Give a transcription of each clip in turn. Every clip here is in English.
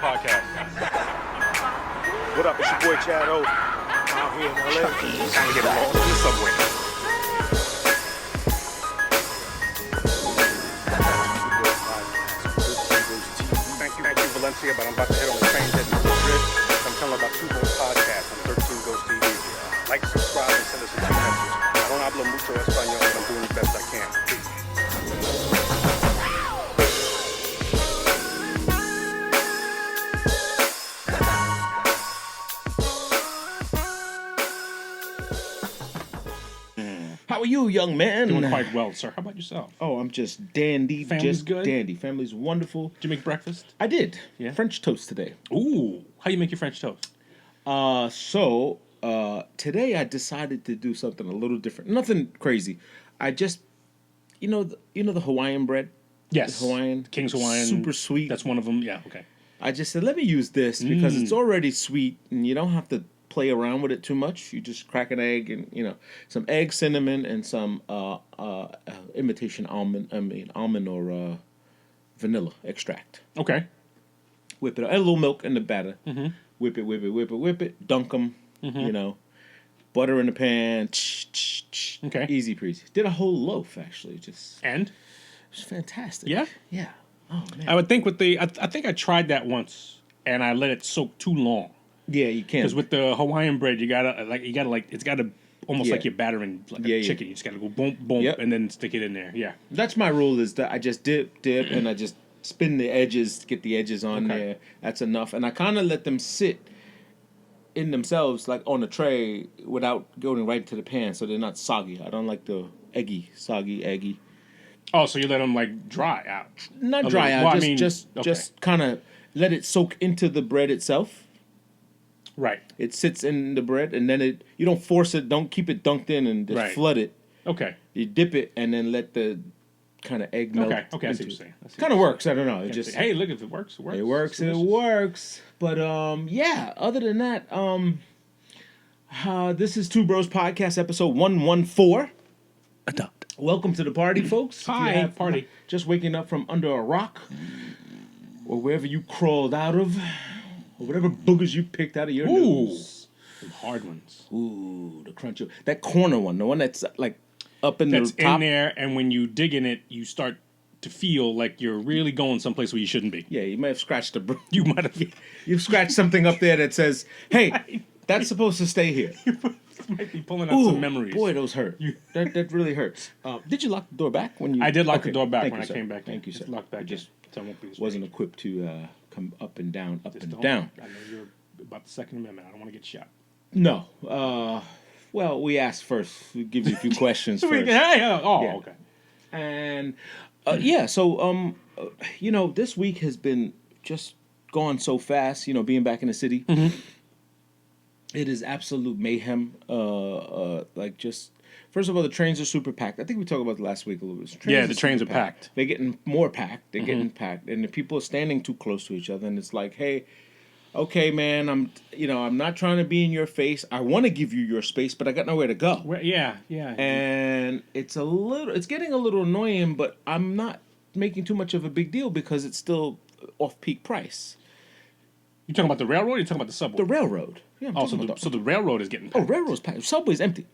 podcast. What up, it's your boy Chad O. Out here in LA. Time to get lost in the subway. Thank you, Valencia, but I'm about to head on the train heading to Madrid. I'm telling about Two Bones Podcast on 13 Ghost TV. Like, subscribe, and send us a few messages. I don't hablo mucho español, but I'm doing the best I can. Peace. How are you, young man? Doing quite well, sir. How about yourself? Oh, I'm just dandy. Family's just good? dandy. Family's wonderful. Did you make breakfast? I did. Yeah? French toast today. Ooh, how you make your French toast? Today I decided to do something a little different. Nothing crazy. I just, the Hawaiian bread. Yes. The Hawaiian. King's Hawaiian. Super sweet. That's one of them. Yeah, okay. I just said, let me use this because it's already sweet and you don't have to play around with it too much. You just crack an egg and, some egg, cinnamon, and some imitation almond or vanilla extract. Okay. Whip it up. Add a little milk in the batter. Mm-hmm. Whip it. Dunk them, butter in the pan. Okay. Easy breezy. Did a whole loaf, actually. And? It was fantastic. Yeah? Yeah. Oh, man. I would think I think I tried that once, and I let it soak too long. Yeah, you can. Because with the Hawaiian bread, it's gotta almost Yeah. like you're battering like a Yeah. chicken. You just gotta go boom, boom, Yep. and then stick it in there. Yeah. That's my rule is that I just dip, and I just spin the edges, get the edges on Okay. there. That's enough. And I kind of let them sit in themselves, like on a tray, without going right to the pan, so they're not soggy. I don't like the soggy, eggy. Oh, so you let them like dry out? Not A dry little- out, well, I just mean, kind of let it soak into the bread itself. Right. It sits in the bread, and then you don't force it. Don't keep it dunked in and just Right. flood it. Okay. You dip it and then let the kind of egg melt. Okay. I see what into you're it. saying. Kind of works. I don't know. It just Hey, look, if it works, it works. it works. It's It delicious. works. But yeah. Other than that, this is Two Bros Podcast episode 114. Adopt. Welcome to the party, folks. If you Hi, have party. Just waking up from under a rock, or wherever you crawled out of, or whatever boogers you picked out of your Ooh. nose. Some hard ones. Ooh, the crunchy. That corner one, the one that's like up in That's the top. in there, and when you dig in it, you start to feel like you're really going someplace where you shouldn't be. Yeah, you might have scratched a. You might have. You've scratched something up there that says, "Hey, that's supposed to stay here." might be pulling out Ooh, some memories. boy, those hurt. That really hurts. Did you lock the door back when you? I did lock Okay, the door back thank when you, I sir. came back. Thank you, It's sir. locked back. I just so I won't be wasn't equipped to come up and down, Don't- down. I know you're about the Second Amendment. I don't want to get shot. No. Well, we asked first. We give you a few questions So we first. can, hey, Yeah. okay. And yeah, so this week has been just gone so fast. Being back in the city, it is absolute mayhem. Just first of all, the trains are super packed. I think we talked about it last week a little bit. Yeah, the trains super are packed. They're getting more packed. They're getting packed, and the people are standing too close to each other. And it's like, hey, okay, man, I'm not trying to be in your face. I want to give you your space, but I got nowhere to go. Well, yeah. And it's getting a little annoying, but I'm not making too much of a big deal because it's still off-peak price. You talking about the railroad? Or you talking about the subway? The railroad. Yeah, I'm Also, talking about so the railroad is getting packed. railroad's packed. Subway's empty.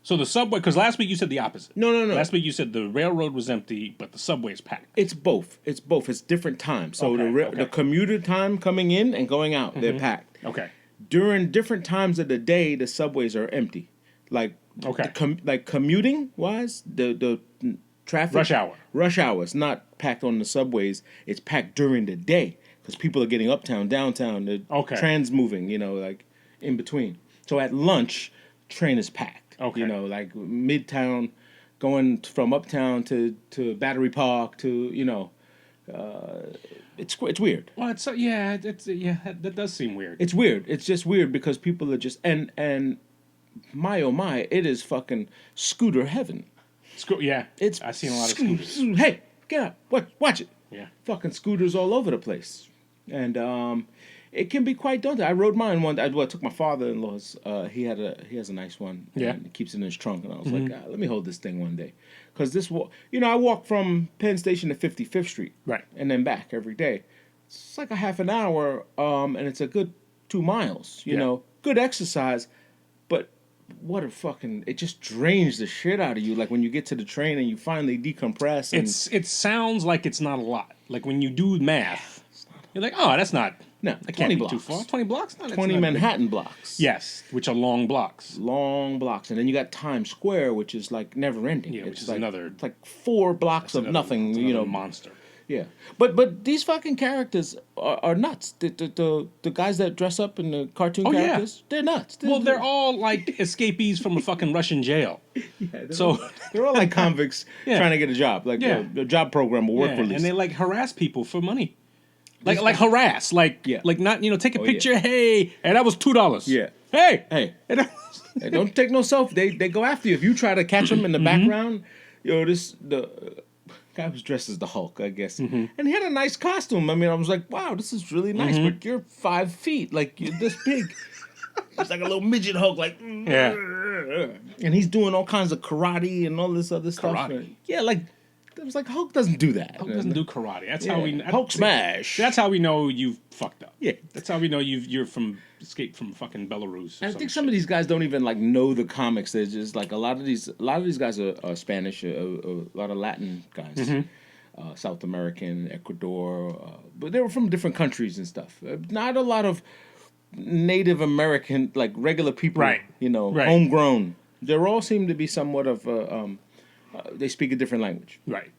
So the subway, because last week you said the opposite. No. Last week you said the railroad was empty, but the subway is packed. It's both. It's different times. So Okay. the commuter time coming in and going out, they're packed. Okay. During different times of the day, the subways are empty. Like Okay. Commuting wise, the traffic rush hour is not packed on the subways. It's packed during the day because people are getting uptown, downtown. The trans moving, like in between. So at lunch, train is packed. Okay. Like midtown, going from uptown to Battery Park to it's weird. Well, that does seem weird. It's weird. It's just weird because people are just and my oh my, it is fucking scooter heaven. It's I've seen a lot of scooters. Hey, get up! Watch it! Yeah. Fucking scooters all over the place, and it can be quite daunting. I rode mine one. I took my father-in-law's. He has a nice one. Yeah. And he keeps it in his trunk, and I was like, let me hold this thing one day, because I walk from Penn Station to 55th Street, Right. and then back every day. it's like a half an hour, and it's a good 2 miles. You Yeah. know, good exercise, but what a fucking it just drains the shit out of you. Like when you get to the train and you finally decompress. And It sounds like it's not a lot. Like when you do math, you're like, oh, that's not. No, that 20 can't be too blocks. far. 20 blocks? No, that's 20 not big. Manhattan blocks. Yes, which are long blocks. Long blocks, and then you got Times Square, which is like never ending. Yeah, which it's is like, another. It's like 4 blocks of Another- nothing. it's You another know, monster. yeah. But these fucking characters are nuts. The guys that dress up in the cartoon Oh, yeah. characters, they're nuts. Well, they're all like escapees from a fucking Russian jail. So they're all like convicts Yeah. trying to get a job. Like Yeah. the job program or work yeah, release. and they like harass people for money. Like harass, like Yeah. like not take a Oh, yeah. picture. Hey, and that was $2. Yeah. Hey, Hey. And that was- Hey, don't take no selfie. They go after you if you try to catch them in the background. Yo, the guy was dressed as the Hulk, I guess, and he had a nice costume. I mean, I was like, wow, this is really nice. But you're 5 feet, like you're this big. It's like a little midget Hulk, like Yeah. and he's doing all kinds of karate and all this other stuff. Karate? Yeah, like it was like Hulk doesn't do that. Hulk doesn't do karate. That's Yeah. how we Hulk smash. That's how we know you've fucked up. Yeah. That's how we know you're from escaped from fucking Belarus. Or I think some of these guys don't even like know the comics. They're just like a lot of these guys are Spanish, a lot of Latin guys, South American, Ecuador, but they were from different countries and stuff. Not a lot of Native American, like regular people, Right. You know, Right. homegrown. They all seem to be somewhat of they speak a different language. right.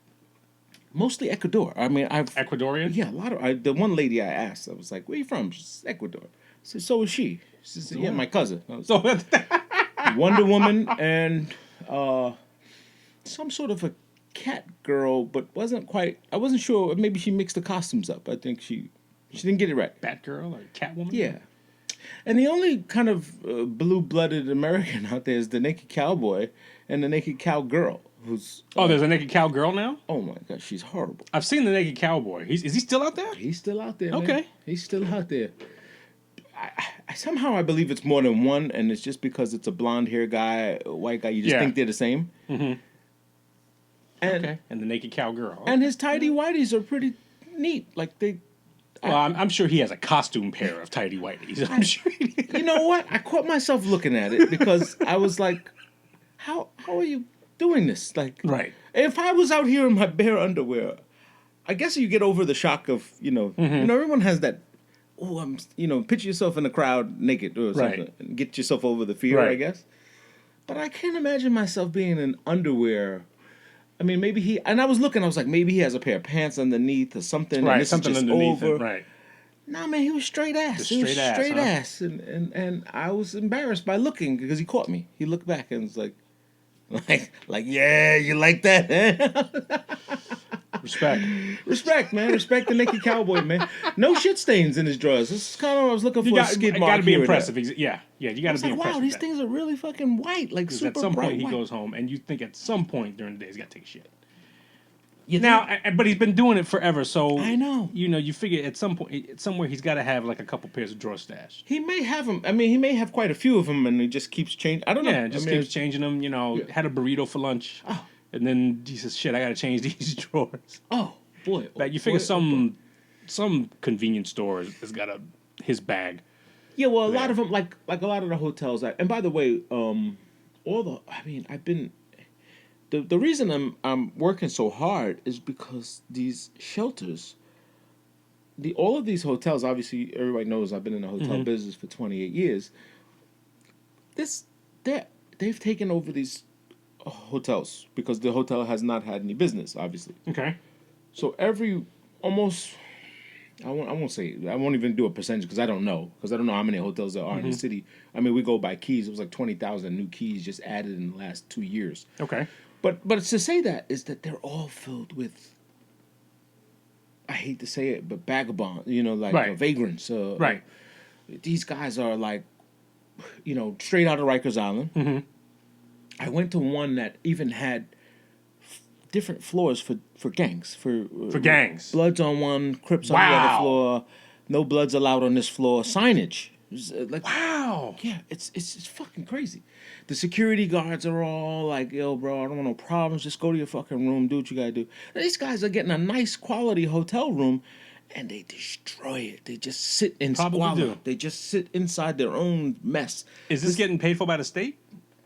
Mostly Ecuador. I mean, Ecuadorian. yeah, a lot of the one lady I asked, I was like, "Where you from?" She said, "Ecuador." I said, "So is she?" She said, "Yeah, my cousin." I was So Wonder Woman and some sort of a cat girl, but wasn't quite. I wasn't sure. Maybe she mixed the costumes up. I think she didn't get it right. Batgirl or Catwoman. Yeah. And the only kind of blue-blooded American out there is the naked cowboy and the naked cowgirl, who's There's a naked cowgirl now. oh my god, she's horrible. I've seen the naked cowboy. Is he still out there? He's still out there. Man. Okay. He's still out there. Somehow I believe it's more than one, and it's just because it's a blonde hair guy, a white guy. You just Yeah. think they're the same. Mm-hmm. And Okay. And the naked cowgirl. and his tidy whities are pretty neat. Like they, Well, I'm sure he has a costume pair of tidy whities. I'm sure. you know what? I caught myself looking at it because I was like, how are you doing this? Like, Right. if I was out here in my bare underwear, I guess you get over the shock of everyone has that. Oh, picture yourself in a crowd naked or something, Right. and get yourself over the fear, Right. I guess. But I can't imagine myself being in underwear. I mean, maybe I was looking, I was like, maybe he has a pair of pants underneath or something. And Right. this Something is just underneath over. it. Right. Nah, man, he was straight ass. Just He was straight ass, straight huh? ass. And I was embarrassed by looking because he caught me. He looked back and was like, yeah, you like that? Respect. Respect, man. Respect the naked cowboy, man. No shit stains in his drawers. This is kind of what I was looking for. You A skid mark got to be here or impressive. there. Yeah. You got to It's be like, impressed. wow, with these that. things are really fucking white, like Because super at some bright point he white. goes home, and you think at some point during the day he's got to take a shit. You Now, think- but he's been doing it forever, so I know. You figure at some point, somewhere he's got to have like a couple pairs of drawer stash. he may have them. I mean, he may have quite a few of them, and he just keeps changing. I don't know. Yeah, just I mean, keeps changing them. Yeah. Had a burrito for lunch, and then he says, "Shit, I got to change these drawers." Oh boy, Like you figure boy. some convenience store has got his bag. Yeah, well, a lot there. of them, like a lot of the hotels. And by the way, I've been. The reason I'm working so hard is because these shelters, all of these hotels. Obviously, everybody knows I've been in the hotel business for 28 years. They've taken over these hotels because the hotel has not had any business, obviously. Okay. So almost. I won't even do a percentage because I don't know how many hotels there are in the city. I mean, we go by keys. It was like 20,000 new keys just added in the last 2 years. Okay. But it's to say that they're all filled with. I hate to say it, but vagabonds. Right. Vagrants. Right. These guys are like, straight out of Rikers Island. Mm-hmm. I went to one that even had different floors for gangs. For gangs. Bloods on one, Crips on the Wow. other floor. No bloods allowed on this floor. Signage. Wow. Yeah, it's fucking crazy. The security guards are all like, yo, bro, I don't want no problems. Just go to your fucking room, do what you gotta do. And these guys are getting a nice quality hotel room, and they destroy it. They just sit in Probably squalor. do. They just sit inside their own mess. Is this getting paid for by the state?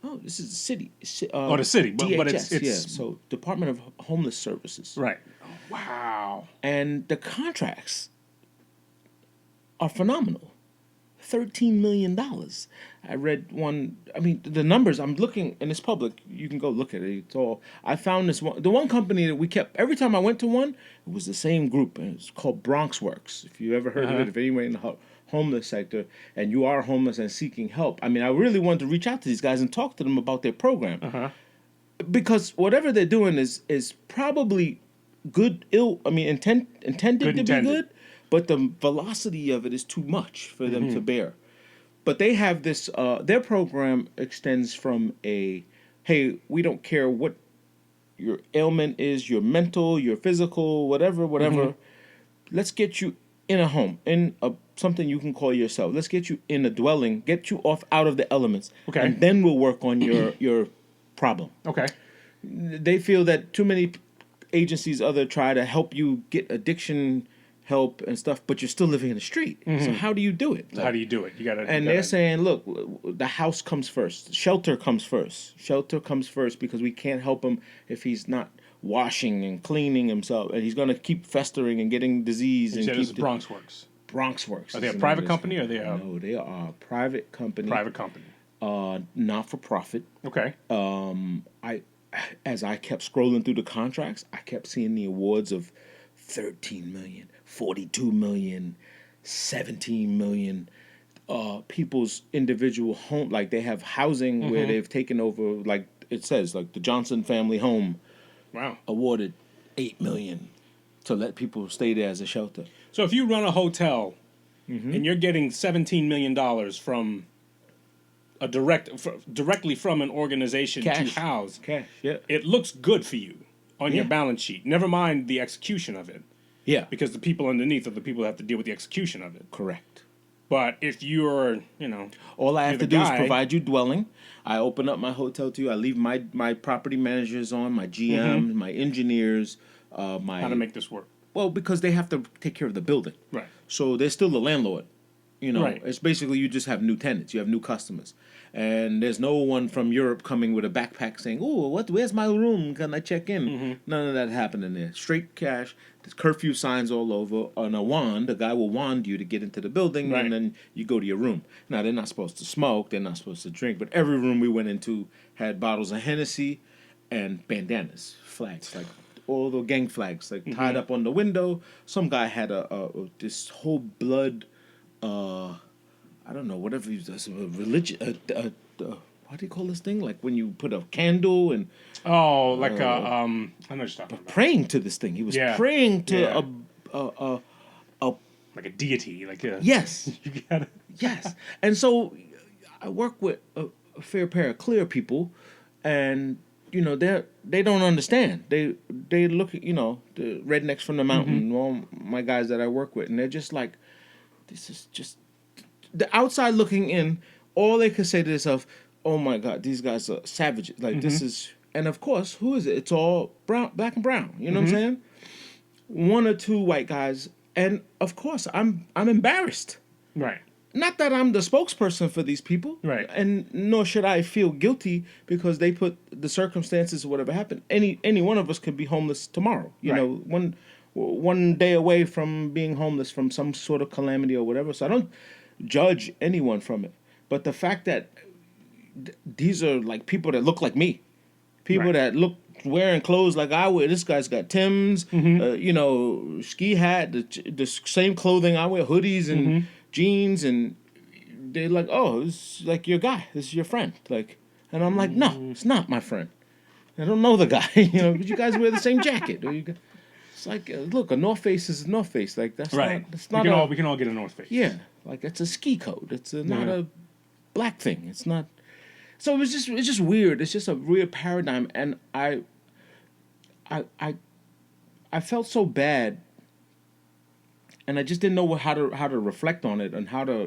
Oh, this is the city. Oh, the city, but DHS, it's yeah. So Department of Homeless Services. right. Oh, wow. And the contracts are phenomenal. $13 million. I read one. I mean, the numbers. I'm looking, and it's public. You can go look at it. It's all. I found this one. The one company that we kept every time I went to one, it was the same group, and it's called Bronx Works. If you ever heard of it, if anyone in the homeless sector, and you are homeless and seeking help, I mean, I really wanted to reach out to these guys and talk to them about their program, because whatever they're doing is probably good. Intended to be good. But the velocity of it is too much for them to bear. But they have this, their program extends from hey, we don't care what your ailment is, your mental, your physical, whatever. Let's get you in a home, something you can call yourself. Let's get you in a dwelling, get you out of the elements. Okay. And then we'll work on your problem. Okay. They feel that too many agencies try to help you get addiction help and stuff, but you're still living in the street. So how do you do it? How do you do it? They're saying, look, the house comes first. Shelter comes first. Shelter comes first because we can't help him if he's not washing and cleaning himself, and he's going to keep festering and getting disease. You said this is Bronx Works. Bronx Works. Are they a private company or are they a... No, they are a private company. Private company. Not for profit. Okay. As I kept scrolling through the contracts, I kept seeing the awards of 13 million, 42 million, 17 million. People's individual home, like they have housing where they've taken over, like it says, like the Johnson family home. Wow. Awarded 8 million to let people stay there as a shelter. So if you run a hotel and you're getting $17 million from directly from an organization to house, cash, yeah, it looks good for you on your balance sheet. Never mind the execution of it. Yeah. Because the people underneath are the people that have to deal with the execution of it. Correct. But if you're, all I have to the do is guy- provide you dwelling. I open up my hotel to you. I leave my property managers on, my GMs, my engineers, my... How to make this work. Well, because they have to take care of the building. Right. So they're still the landlord. Right. It's basically you just have new tenants. You have new customers. And there's no one from Europe coming with a backpack saying, "Oh, where's my room? Can I check in?" None of that happening there. Straight cash. There's curfew signs all over. On a wand, a guy will wand you to get into the building, Right. and then you go to your room. Now, they're not supposed to smoke. They're not supposed to drink. But every room we went into had bottles of Hennessy and bandanas, flags, like all the gang flags, like tied up on the window. Some guy had this whole blood... I don't know, whatever he does, a religion, what do you call this thing? Like when you put a candle and Oh, like I know what you're talking about. praying to this thing. He was Yeah. praying to Yeah. a Like a deity, like a... yes, You gotta... yes. And so I work with a fair pair of clear people, and they don't understand. They look at the rednecks from the mountain, all my guys that I work with, and they're just like, this is just the outside looking in. All they could say to themselves, "Oh my God, these guys are savages!" Like this is, and of course, who is it? It's all black and brown. You know what I'm saying? One or two white guys, and of course, I'm embarrassed. Right. Not that I'm the spokesperson for these people, Right. And nor should I feel guilty because they put the circumstances or whatever happened. Any one of us could be homeless tomorrow. You Right. know, one day away from being homeless from some sort of calamity or whatever. So I don't judge anyone from it. But the fact that these are like people that look like me, people Right. that look wearing clothes like I wear. This guy's got Tim's, ski hat, the same clothing I wear, hoodies and jeans, and they're like, "Oh, this is like your guy. This is your friend." Like, and I'm like, "No, it's not my friend. I don't know the guy. But you guys wear the same jacket. Or it's like, look, a North Face is a North Face. Like that's Right. not. That's not We can all get a North Face. yeah, like it's a ski coat. It's not a black thing. It's not. So it's just weird. It's just a weird paradigm, and I felt so bad, and I just didn't know how to reflect on it and how to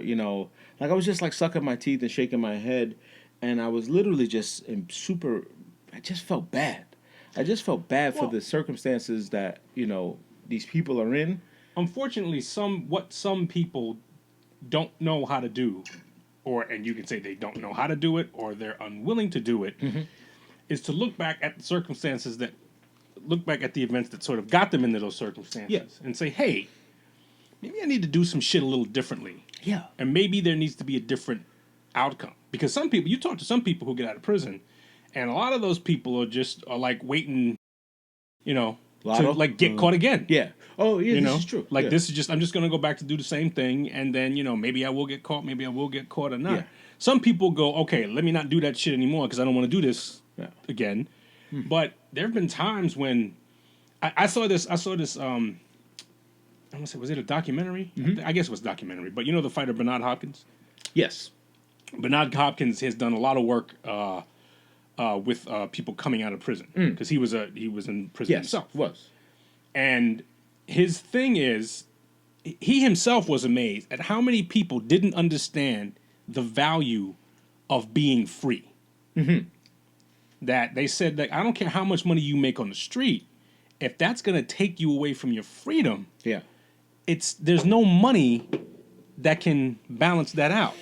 like I was just like sucking my teeth and shaking my head, and I was literally just I just felt bad. I just felt bad for the circumstances that these people are in, unfortunately, what some people don't know how to do, and you can say they don't know how to do it, or they're unwilling to do it, is to look back at the circumstances look back at the events that sort of got them into those circumstances, and say, hey, maybe I need to do some shit a little differently. Yeah. And maybe there needs to be a different outcome. Because some people, you talk to some people who get out of prison, and a lot of those people are like waiting, to like get caught again. Yeah. Oh, yeah, this is true. Like yeah. this is just, I'm just going to go back to do the same thing, and then, maybe I will get caught, maybe I will get caught or not. Yeah. Some people go, okay, let me not do that shit anymore because I don't want to do this again. But there have been times when I saw this, I want to say, was it a documentary? I guess it was a documentary. But the fighter Bernard Hopkins? Yes. Bernard Hopkins has done a lot of work with people coming out of prison because he was in prison himself. Was. And his thing is, he himself was amazed at how many people didn't understand the value of being free. That they said that I don't care how much money you make on the street, if that's going to take you away from your freedom, there's no money that can balance that out.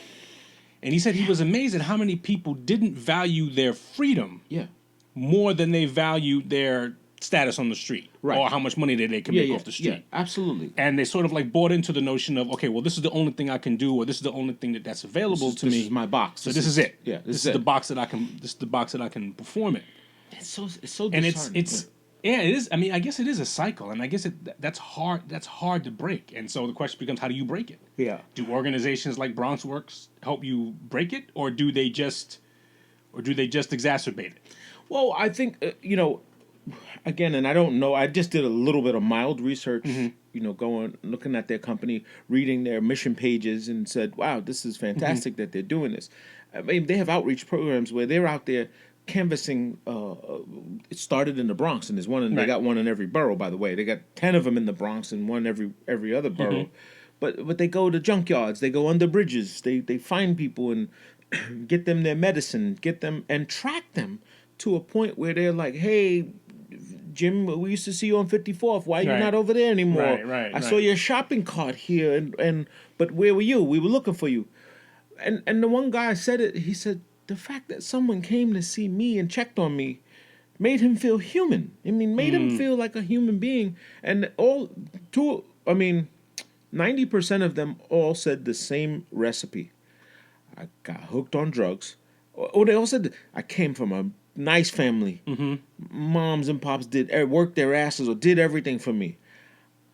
And he said he was amazed at how many people didn't value their freedom more than they valued their status on the street, or how much money they can make off the street. Yeah, absolutely. And they sort of like bought into the notion of, okay, well, this is the only thing I can do, or this is the only thing that's available to me. This is my box. So this is it. Yeah, this is the box that I can. This is the box that I can perform in. It's so And disheartening. it is. I mean, I guess it is a cycle, and I guess that's hard. That's hard to break. And so the question becomes, how do you break it? Yeah. Do organizations like Brams Works help you break it, or do they just exacerbate it? Well, I think again, and I don't know. I just did a little bit of mild research. Going looking at their company, reading their mission pages, and said, "Wow, this is fantastic that they're doing this." I mean, they have outreach programs where they're out there canvassing. It started in the Bronx, and there's one, and they got one in every borough. By the way, they got 10 of them in the Bronx and one every other borough. But they go to junkyards, they go under bridges, they find people and get them their medicine, get them and track them to a point where they're like, hey, Jim, we used to see you on 54th. Why are you not over there anymore? I saw your shopping cart here, but where were you? We were looking for you. And the one guy said it. He said the fact that someone came to see me and checked on me made him feel human. I mean, made him feel like a human being. And 90% of them all said the same recipe. I got hooked on drugs. Or they all said, I came from a nice family. Moms and pops worked their asses or did everything for me.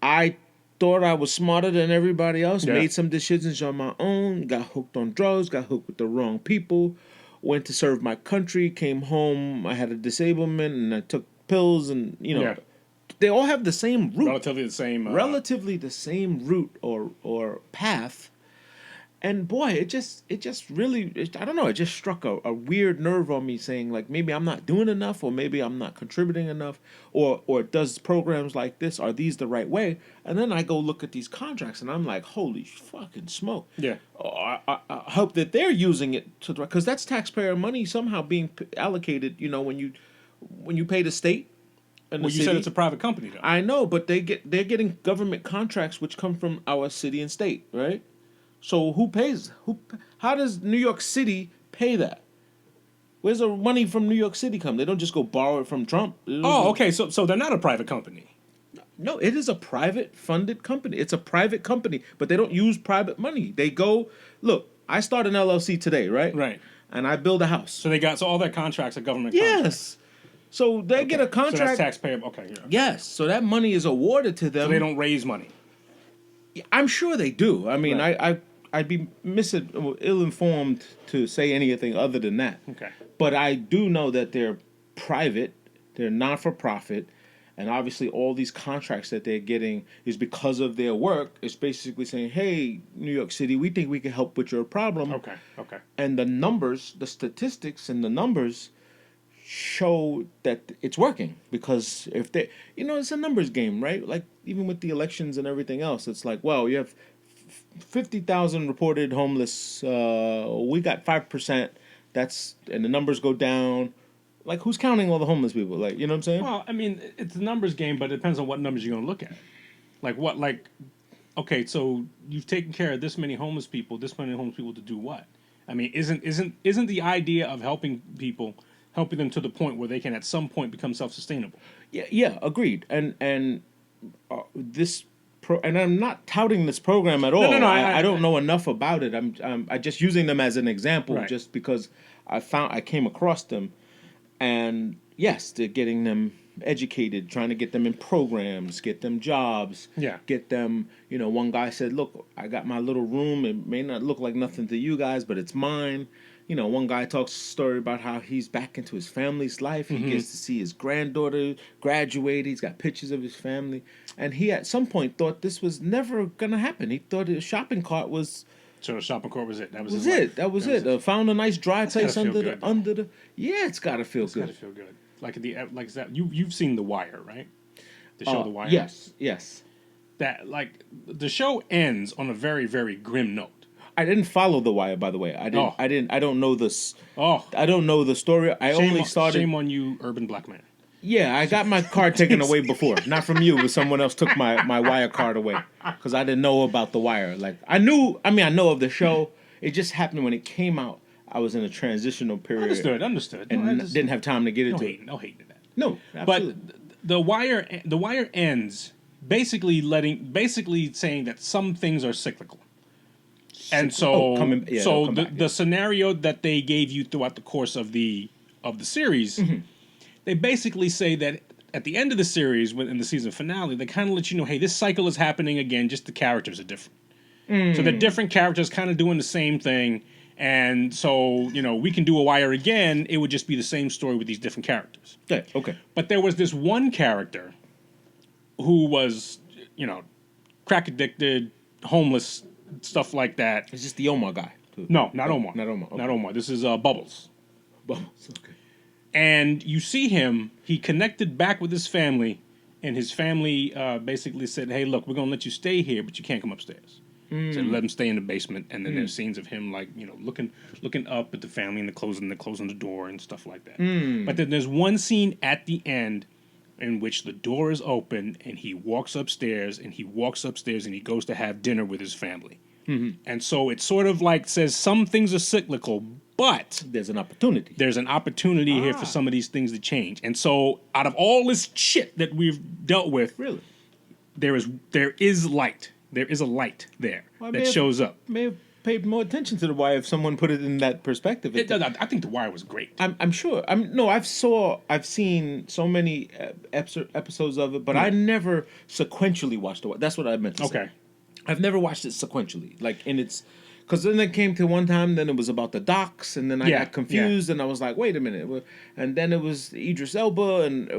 I thought I was smarter than everybody else, made some decisions on my own, got hooked on drugs, got hooked with the wrong people, went to serve my country, came home, I had a disablement, and I took pills, and, they all have the same root. Relatively the same root or path. And boy, it just really, I don't know, it just struck a weird nerve on me, saying like, maybe I'm not doing enough, or maybe I'm not contributing enough, or does programs like this, are these the right way? And then I go look at these contracts and I'm like, holy fucking smoke. Yeah. I hope that they're using it to, because that's taxpayer money somehow being allocated, when you pay the state. Well, you said it's a private company, though. I know, but they're getting government contracts which come from our city and state, right? So who pays? How does New York City pay that? Where's the money from New York City come? They don't just go borrow it from Trump. Okay. So they're not a private company. No, it is a private funded company. It's a private company, but they don't use private money. They go, look, I start an LLC today, right? Right. And I build a house. So all their contracts are government contracts. Yes. So they get a contract. So that's taxpayer. Okay. Yeah. Yes. So that money is awarded to them. So they don't raise money. I'm sure they do. I mean, I'd be ill-informed to say anything other than that. Okay. But I do know that they're private, they're not-for-profit, and obviously all these contracts that they're getting is because of their work. It's basically saying, hey, New York City, we think we can help with your problem. Okay. And the numbers, the statistics and the numbers show that it's working, because if they, it's a numbers game, right? Like even with the elections and everything else, it's like, well, you have 50,000 reported homeless. We got 5%. And the numbers go down. Like, who's counting all the homeless people? Like, you know what I'm saying? Well, I mean, it's a numbers game, but it depends on what numbers you're going to look at. Like what? Like okay, so you've taken care of this many homeless people to do what? I mean, isn't the idea of helping them to the point where they can at some point become self-sustainable? Yeah, agreed. And this and I'm not touting this program at all. No. I don't know enough about it. I'm just using them as an example, Right. just because I came across them, and yes, they're getting them educated, trying to get them in programs, get them jobs, get them. One guy said, "Look, I got my little room. It may not look like nothing to you guys, but it's mine." One guy talks a story about how he's back into his family's life. He gets to see his granddaughter graduate. He's got pictures of his family. And he at some point thought this was never going to happen. He thought his shopping cart was... So the shopping cart was it. That was was his it. life. That was it. Found a nice dry place under good, the... Yeah, it's got to feel good. It's got to feel good. Like is that you've seen The Wire, right? The show The Wire? Yes. That, the show ends on a very, very grim note. I didn't follow The Wire, by the way. I don't know this. I don't know the story. Shame on you, urban black man. Yeah, I got my card taken away before. Not from you, but someone else took my Wire card away because I didn't know about The Wire. I know of the show. It just happened when it came out. I was in a transitional period. Understood. And didn't have time to get into it. No hate to that. No, absolutely. But The Wire ends basically saying that some things are cyclical. And so, the scenario that they gave you throughout the course of the series, they basically say that at the end of the series, in the season finale, they kind of let you know, hey, this cycle is happening again. Just the characters are different. So the different characters kind of doing the same thing, and so we can do A Wire again. It would just be the same story with these different characters. Yeah, okay. But there was this one character who was, crack addicted, homeless. Stuff like that. It's just the Omar guy. Too. No, not Omar. Not Omar. Okay. Not Omar. This is Bubbles. Bubbles. Okay. And you see him. He connected back with his family, and his family basically said, "Hey, look, we're gonna let you stay here, but you can't come upstairs." So let him stay in the basement. And then there's scenes of him looking up at the family and closing the door and stuff like that. But then there's one scene at the end in which the door is open and he walks upstairs and he goes to have dinner with his family. And so it sort of says some things are cyclical, but there's an opportunity. Here for some of these things to change. And so out of all this shit that we've dealt with, really, there is light. There is a light there that shows up. May have paid more attention to The Wire if someone put it in that perspective. I think The Wire was great. I'm sure. I've seen so many episodes of it, but I never sequentially watched The Wire. That's what I meant to say. Okay. I've never watched it sequentially, because then it came to one time, then it was about the docks, and then I got confused, and I was like, wait a minute, and then it was Idris Elba, and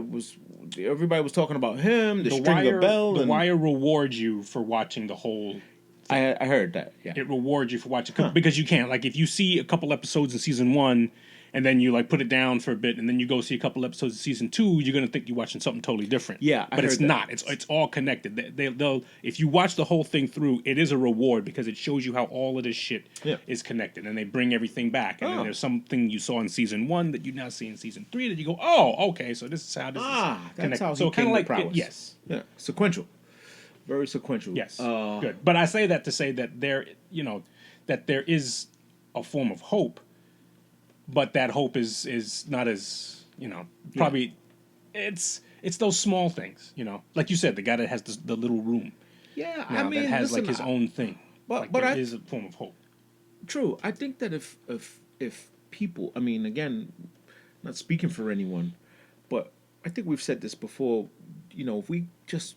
everybody was talking about him, the Stringer Bell. The Wire rewards you for watching the whole. I heard that. Yeah, it rewards you for watching because you can't if you see a couple episodes in season 1, and then you put it down for a bit, and then you go see a couple episodes of season 2, you're gonna think you're watching something totally different. Yeah, but it's not. It's all connected. They'll if you watch the whole thing through, it is a reward because it shows you how all of this shit is connected, and they bring everything back. And then there's something you saw in season 1 that you now see in season 3 that you go, oh, okay, so this is how this is connected. That's how so kind of prowess. Yes, sequential, very sequential. Yes, good. But I say that to say that there is a form of hope. But that hope is not as probably it's those small things, like you said, the guy that has the little room, that has his own thing, but there is a form of hope. True, I think that if people, again, not speaking for anyone, but I think we've said this before, if we just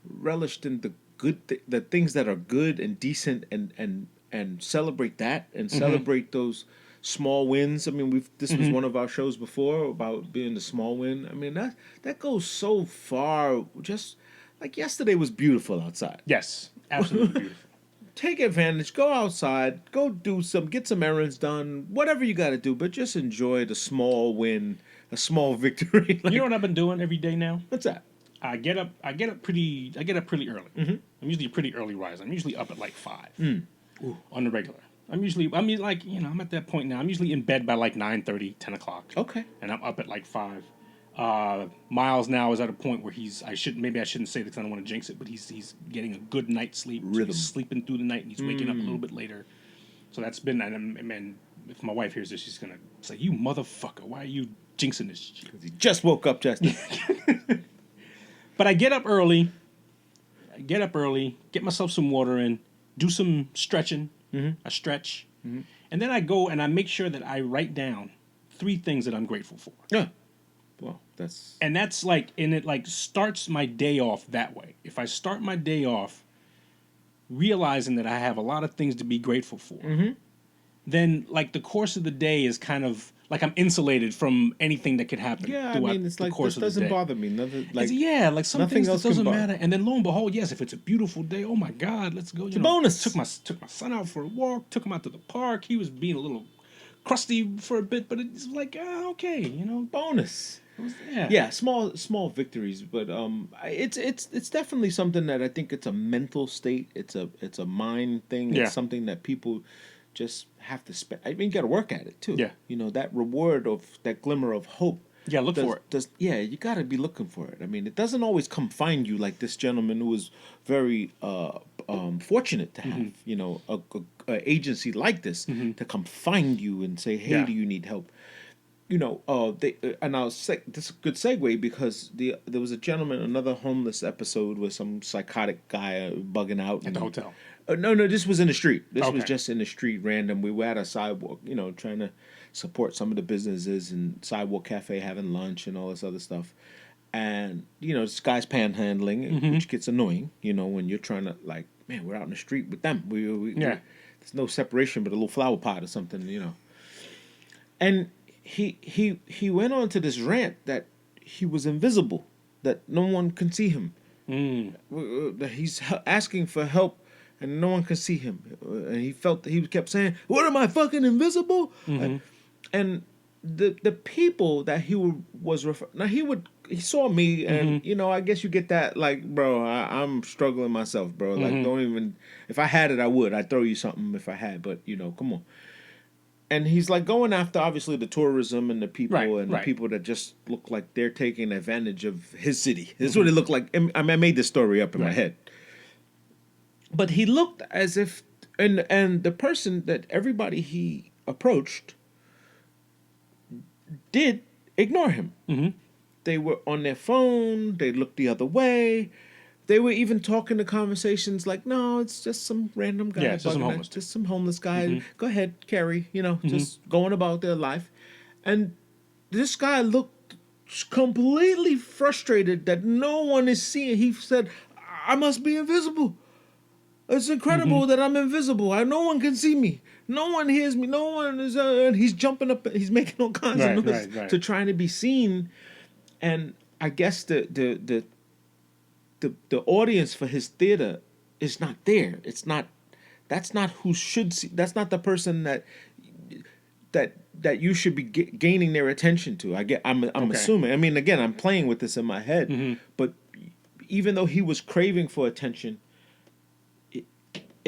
relished in the things that are good and decent and celebrate that and celebrate those small wins. This was one of our shows before about being the small win. That goes so far. Just like yesterday was beautiful outside. Yes, absolutely beautiful. Take advantage. Go outside. Go get some errands done. Whatever you got to do, but just enjoy the small win, a small victory. You know what I've been doing every day now? What's that? I get up pretty early. I'm usually a pretty early riser. I'm usually up at 5 on the regular. I'm at that point now. I'm usually in bed by 9:30, 10 o'clock. Okay. And I'm up at 5. Miles now is at a point where maybe I shouldn't say this because I don't want to jinx it, but he's getting a good night's sleep. So Rhythm. he's sleeping through the night and he's waking up a little bit later. So that's been, and if my wife hears this, she's going to say, "You motherfucker, why are you jinxing this shit?" Because he just woke up, Justin. But I get up early, get myself some water in, do some stretching, I stretch, and then I go and I make sure that I write down 3 things that I'm grateful for. Yeah. Well, that's... And that's like, and it like starts my day off that way. If I start my day off realizing that I have a lot of things to be grateful for, then like the course of the day is kind of like I'm insulated from anything that could happen. Yeah, I throughout mean, it's the like, course this of the day. doesn't bother me. Nothing, like, like some nothing things else that doesn't can bother. matter. And then lo and behold, yes, if it's a beautiful day, oh my God, let's go. It's a bonus. Took my son out for a walk, took him out to the park. He was being a little crusty for a bit, but it's like, okay, bonus. Yeah. Yeah, small victories, but it's definitely something that I think it's a mental state. It's a mind thing. Yeah. It's something that people just have to spend. I mean, you got to work at it too. Yeah. That reward of that glimmer of hope. Yeah, look for it. You got to be looking for it. I mean, it doesn't always come find you like this gentleman who was very fortunate to have a agency like this to come find you and say, "Hey, do you need help?" And I'll say this is a good segue because there was a gentleman, another homeless episode with some psychotic guy bugging out At the hotel. No, this was in the street. This was Okay. just in the street, random. We were at a sidewalk, trying to support some of the businesses and sidewalk cafe, having lunch and all this other stuff. And this guy's panhandling, which gets annoying. When you're trying to like, man, we're out in the street with them. There's no separation, but a little flower pot or something, And he went on to this rant that he was invisible, that no one can see him. That he's asking for help and no one can see him. And he kept saying, "What, am I fucking invisible?" And the people that he was referring, now he saw me and I guess you get that like, bro, I'm struggling myself, bro. Like, don't even, if I had it, I'd throw you something if I had, but come on. And he's like going after obviously the tourism and the people the people that just look like they're taking advantage of his city. This is what it looked like. I mean, I made this story up in my head. But he looked as if, and the person that everybody he approached did ignore him. They were on their phone. They looked the other way. They were even talking to conversations like, "No, it's just some random guy. Yeah, it's just some homeless guy. Go ahead, carry, just going about their life." And this guy looked completely frustrated that no one is seeing. He said, "I must be invisible. It's incredible that I'm invisible. No one can see me. No one hears me. No one is..." And he's jumping up. He's making all kinds of noise to trying to be seen. And I guess the audience for his theater is not there. That's not who should see. That's not the person that you should be gaining their attention to. I'm assuming. I mean, again, I'm playing with this in my head. But even though he was craving for attention,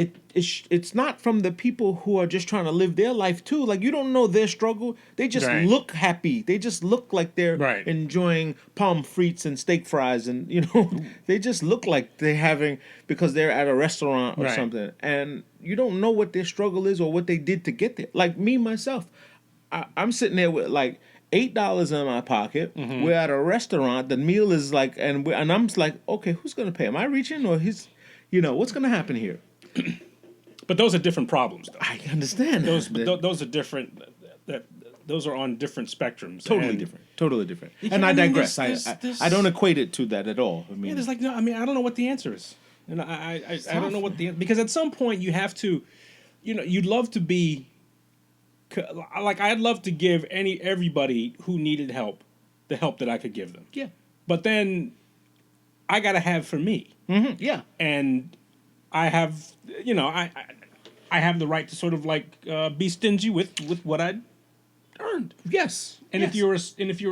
it's not from the people who are just trying to live their life too. Like, you don't know their struggle. They just look happy. They just look like they're enjoying pommes frites and steak fries, and they just look like they're having, because they're at a restaurant or something. And you don't know what their struggle is or what they did to get there. Like me myself, I'm sitting there with like $8 in my pocket. We're at a restaurant. The meal is like, and I'm just like, okay, who's gonna pay? Am I reaching or he's, what's gonna happen here? But those are different problems, though. I understand those are different. Those are on different spectrums. Totally different. And I digress. I don't equate it to that at all. I mean, there's like no. I mean, I don't know what the answer is, and I don't know what because at some point you have to, you'd love to be, like I'd love to give everybody who needed help the help that I could give them. Yeah. But then I gotta have for me. Yeah. And I have, I have the right to sort of like be stingy with what I'd earned. Yes. And if you're a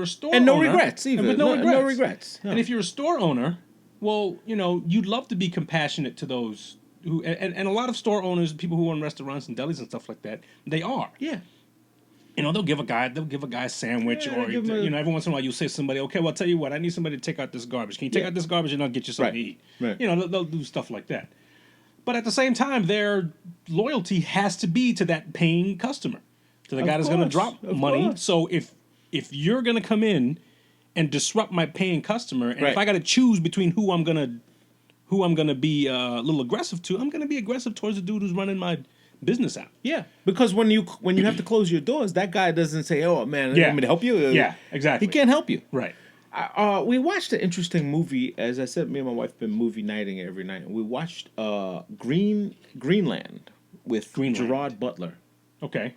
store and no owner, regrets either. And with no regrets. No. And if you're a store owner, well, you'd love to be compassionate to those who, and a lot of store owners, people who own restaurants and delis and stuff like that, they are. Yeah. they'll give a guy a sandwich, or every once in a while you'll say to somebody, okay, well, I'll tell you what, I need somebody to take out this garbage. Can you take out this garbage and I'll get you something to eat? Right. They'll do stuff like that. But at the same time, their loyalty has to be to that paying customer, to the guy that's going to drop money. Course. So if you're going to come in and disrupt my paying customer, and if I got to choose between who I'm gonna be a little aggressive to, I'm gonna be aggressive towards the dude who's running my business out. Yeah, because when you have to close your doors, that guy doesn't say, "Oh man, you want me to help you?" Yeah, exactly. He can't help you. Right. We watched an interesting movie. As I said, me and my wife have been movie nighting every night, and we watched Greenland with Gerard Butler. Okay.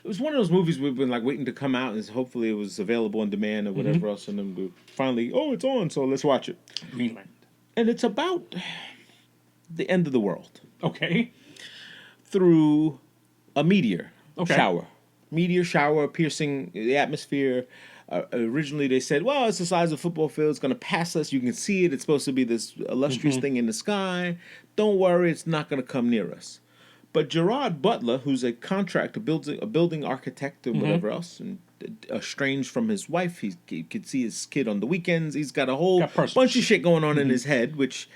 It was one of those movies we've been like waiting to come out, and hopefully it was available on demand or whatever else, and then we finally, it's on, so let's watch it. Greenland. And it's about the end of the world. Okay. Through a meteor shower. Meteor shower piercing the atmosphere. Originally they said, well, it's the size of a football field. It's going to pass us. You can see it. It's supposed to be this illustrious thing in the sky. Don't worry, it's not going to come near us. But Gerard Butler, who's a contractor, a building architect and whatever else, and estranged from his wife, he could see his kid on the weekends. He's got a whole bunch of shit going on in his head, which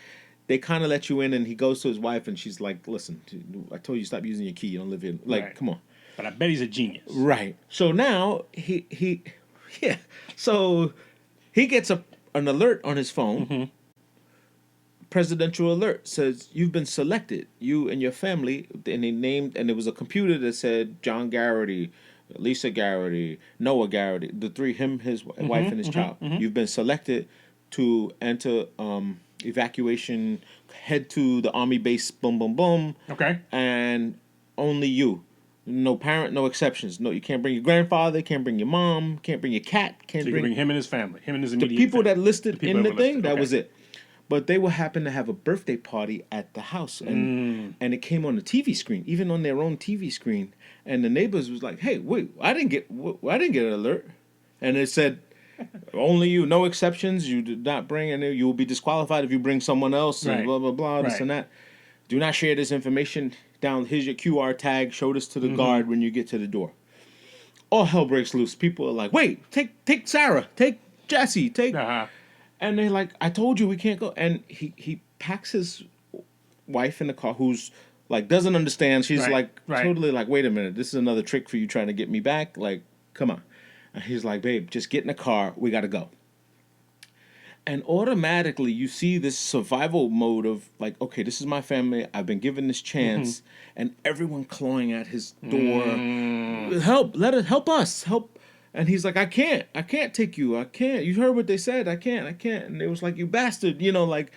they kind of let you in. And he goes to his wife, and she's like, "Listen, I told you stop using your key. You don't live here. Like, come on." But I bet he's a genius. Right. So now So he gets an alert on his phone. Presidential alert says you've been selected, you and your family, and they named, and it was a computer that said John Garrity, Lisa Garrity, Noah Garrity, the three, him, his wife, and his child. You've been selected to enter evacuation, head to the army base, boom, boom, boom. Okay. And only you. No parent, no exceptions. No, you can't bring your grandfather, can't bring your mom, can't bring your cat, so you can bring him and his family, him and his immediate the people family. that listed in the thing, that okay. was it. But they will happen to have a birthday party at the house, and it came on the TV screen, even on their own TV screen. And the neighbors was like, "Hey, wait, I didn't get an alert," and it said, "Only you, no exceptions. You did not bring any. You will be disqualified if you bring someone else." And blah blah blah, this and that. Do not share this information. Down, here's your QR tag. Show this to the guard when you get to the door. All hell breaks loose. People are like, "Wait, take Sarah, take Jesse, take." And they're like, "I told you we can't go." And he packs his wife in the car, who's like doesn't understand. She's totally like, "Wait a minute, this is another trick for you trying to get me back. Like, come on." And he's like, "Babe, just get in the car. We got to go." And automatically you see this survival mode of like, okay, this is my family. I've been given this chance, and everyone clawing at his door. Help! Help us! Help! And he's like, I can't take you. I can't. You heard what they said. I can't. And it was like, you bastard. Like,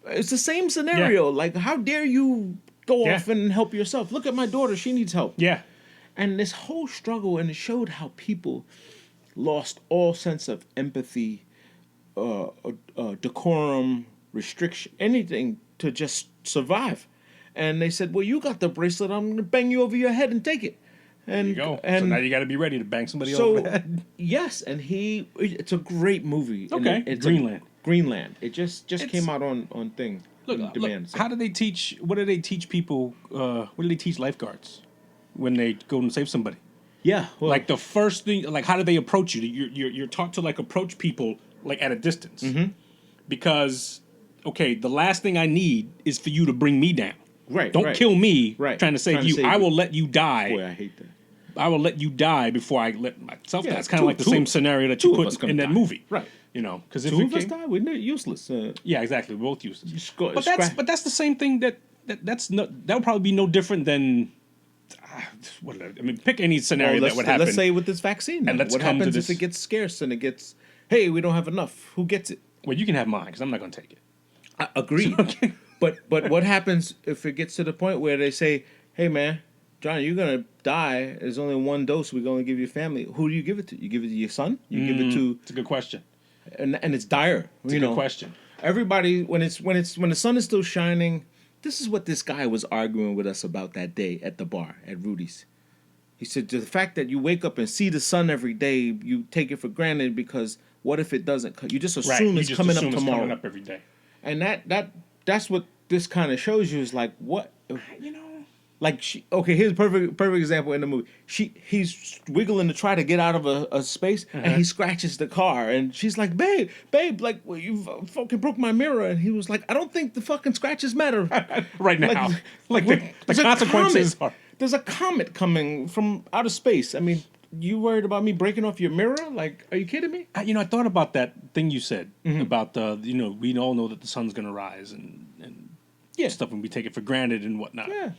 it's the same scenario. Yeah. Like, how dare you go off and help yourself? Look at my daughter. She needs help. Yeah. And this whole struggle, and it showed how people lost all sense of empathy, decorum, restriction, anything to just survive. And they said, well, you got the bracelet. I'm going to bang you over your head and take it. And, there you go. So now you got to be ready to bang somebody over the head. Yes, and it's a great movie. Okay, it's Greenland. Greenland. It just came out on thing. Look, how do they teach? What do they teach people? What do they teach lifeguards when they go and save somebody? Yeah, well, like the first thing, like how do they approach you? You're taught to like approach people like at a distance, because okay, the last thing I need is for you to bring me down. Right. Don't kill me. Right. Trying to save you. I will let you die. Boy, I hate that. I will let you die before I let myself die. It's kind of like the same scenario that you put in that movie. Right. Because if two of us die, we're useless. Yeah, exactly. We're both useless. But that's the same thing that would probably be no different than whatever. I mean, pick any scenario that would happen. Let's say with this vaccine. And what happens if it gets scarce and it gets, hey, we don't have enough. Who gets it? Well, you can have mine because I'm not going to take it. Agreed. Okay. But what happens if it gets to the point where they say, hey, man, John, you're going to die. There's only one dose. We're going to give your family. Who do you give it to? You give it to your son? You give it to... It's a good question. And it's dire. It's a good question. Everybody, when the sun is still shining, this is what this guy was arguing with us about that day at the bar at Rudy's. He said, the fact that you wake up and see the sun every day, you take it for granted because what if it doesn't? You just assume it's coming up tomorrow. It's coming up every day. And that's what this kind of shows you is like, what... Like here's a perfect example in the movie. He's wiggling to try to get out of a space, and he scratches the car, and she's like, babe, like, well, you fucking broke my mirror, and he was like, I don't think the fucking scratches matter right now. Like the there's a consequences comet. are. There's a comet coming from outer space. I mean, you worried about me breaking off your mirror? Like, are you kidding me? I thought about that thing you said about we all know that the sun's gonna rise and stuff, and we take it for granted and whatnot. Yeah.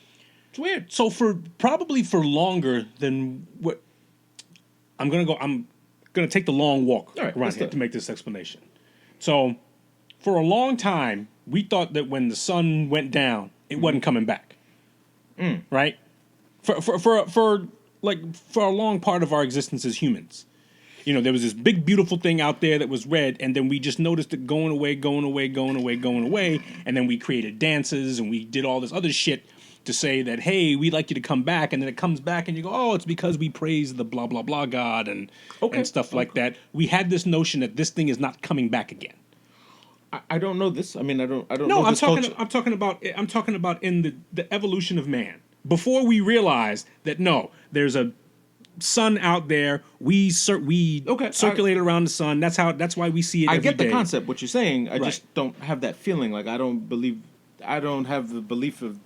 It's weird. So probably for longer than what I'm gonna take the long walk around here to make this explanation. So for a long time, we thought that when the sun went down, it wasn't coming back. Right? For a long part of our existence as humans. There was this big, beautiful thing out there that was red, and then we just noticed it going away, and then we created dances, and we did all this other shit to say that, hey, we'd like you to come back, and then it comes back, and you go, oh, it's because we praise the blah, blah, blah God, and stuff like that. We had this notion that this thing is not coming back again. I don't know this. I mean, I don't No, know I'm this talking. culture. I'm talking about in the evolution of man. Before we realized that no, there's a sun out there. We circulate around the sun. That's why we see it. I every get the day. concept. What you're saying. I just don't have that feeling. Like I don't have the belief of.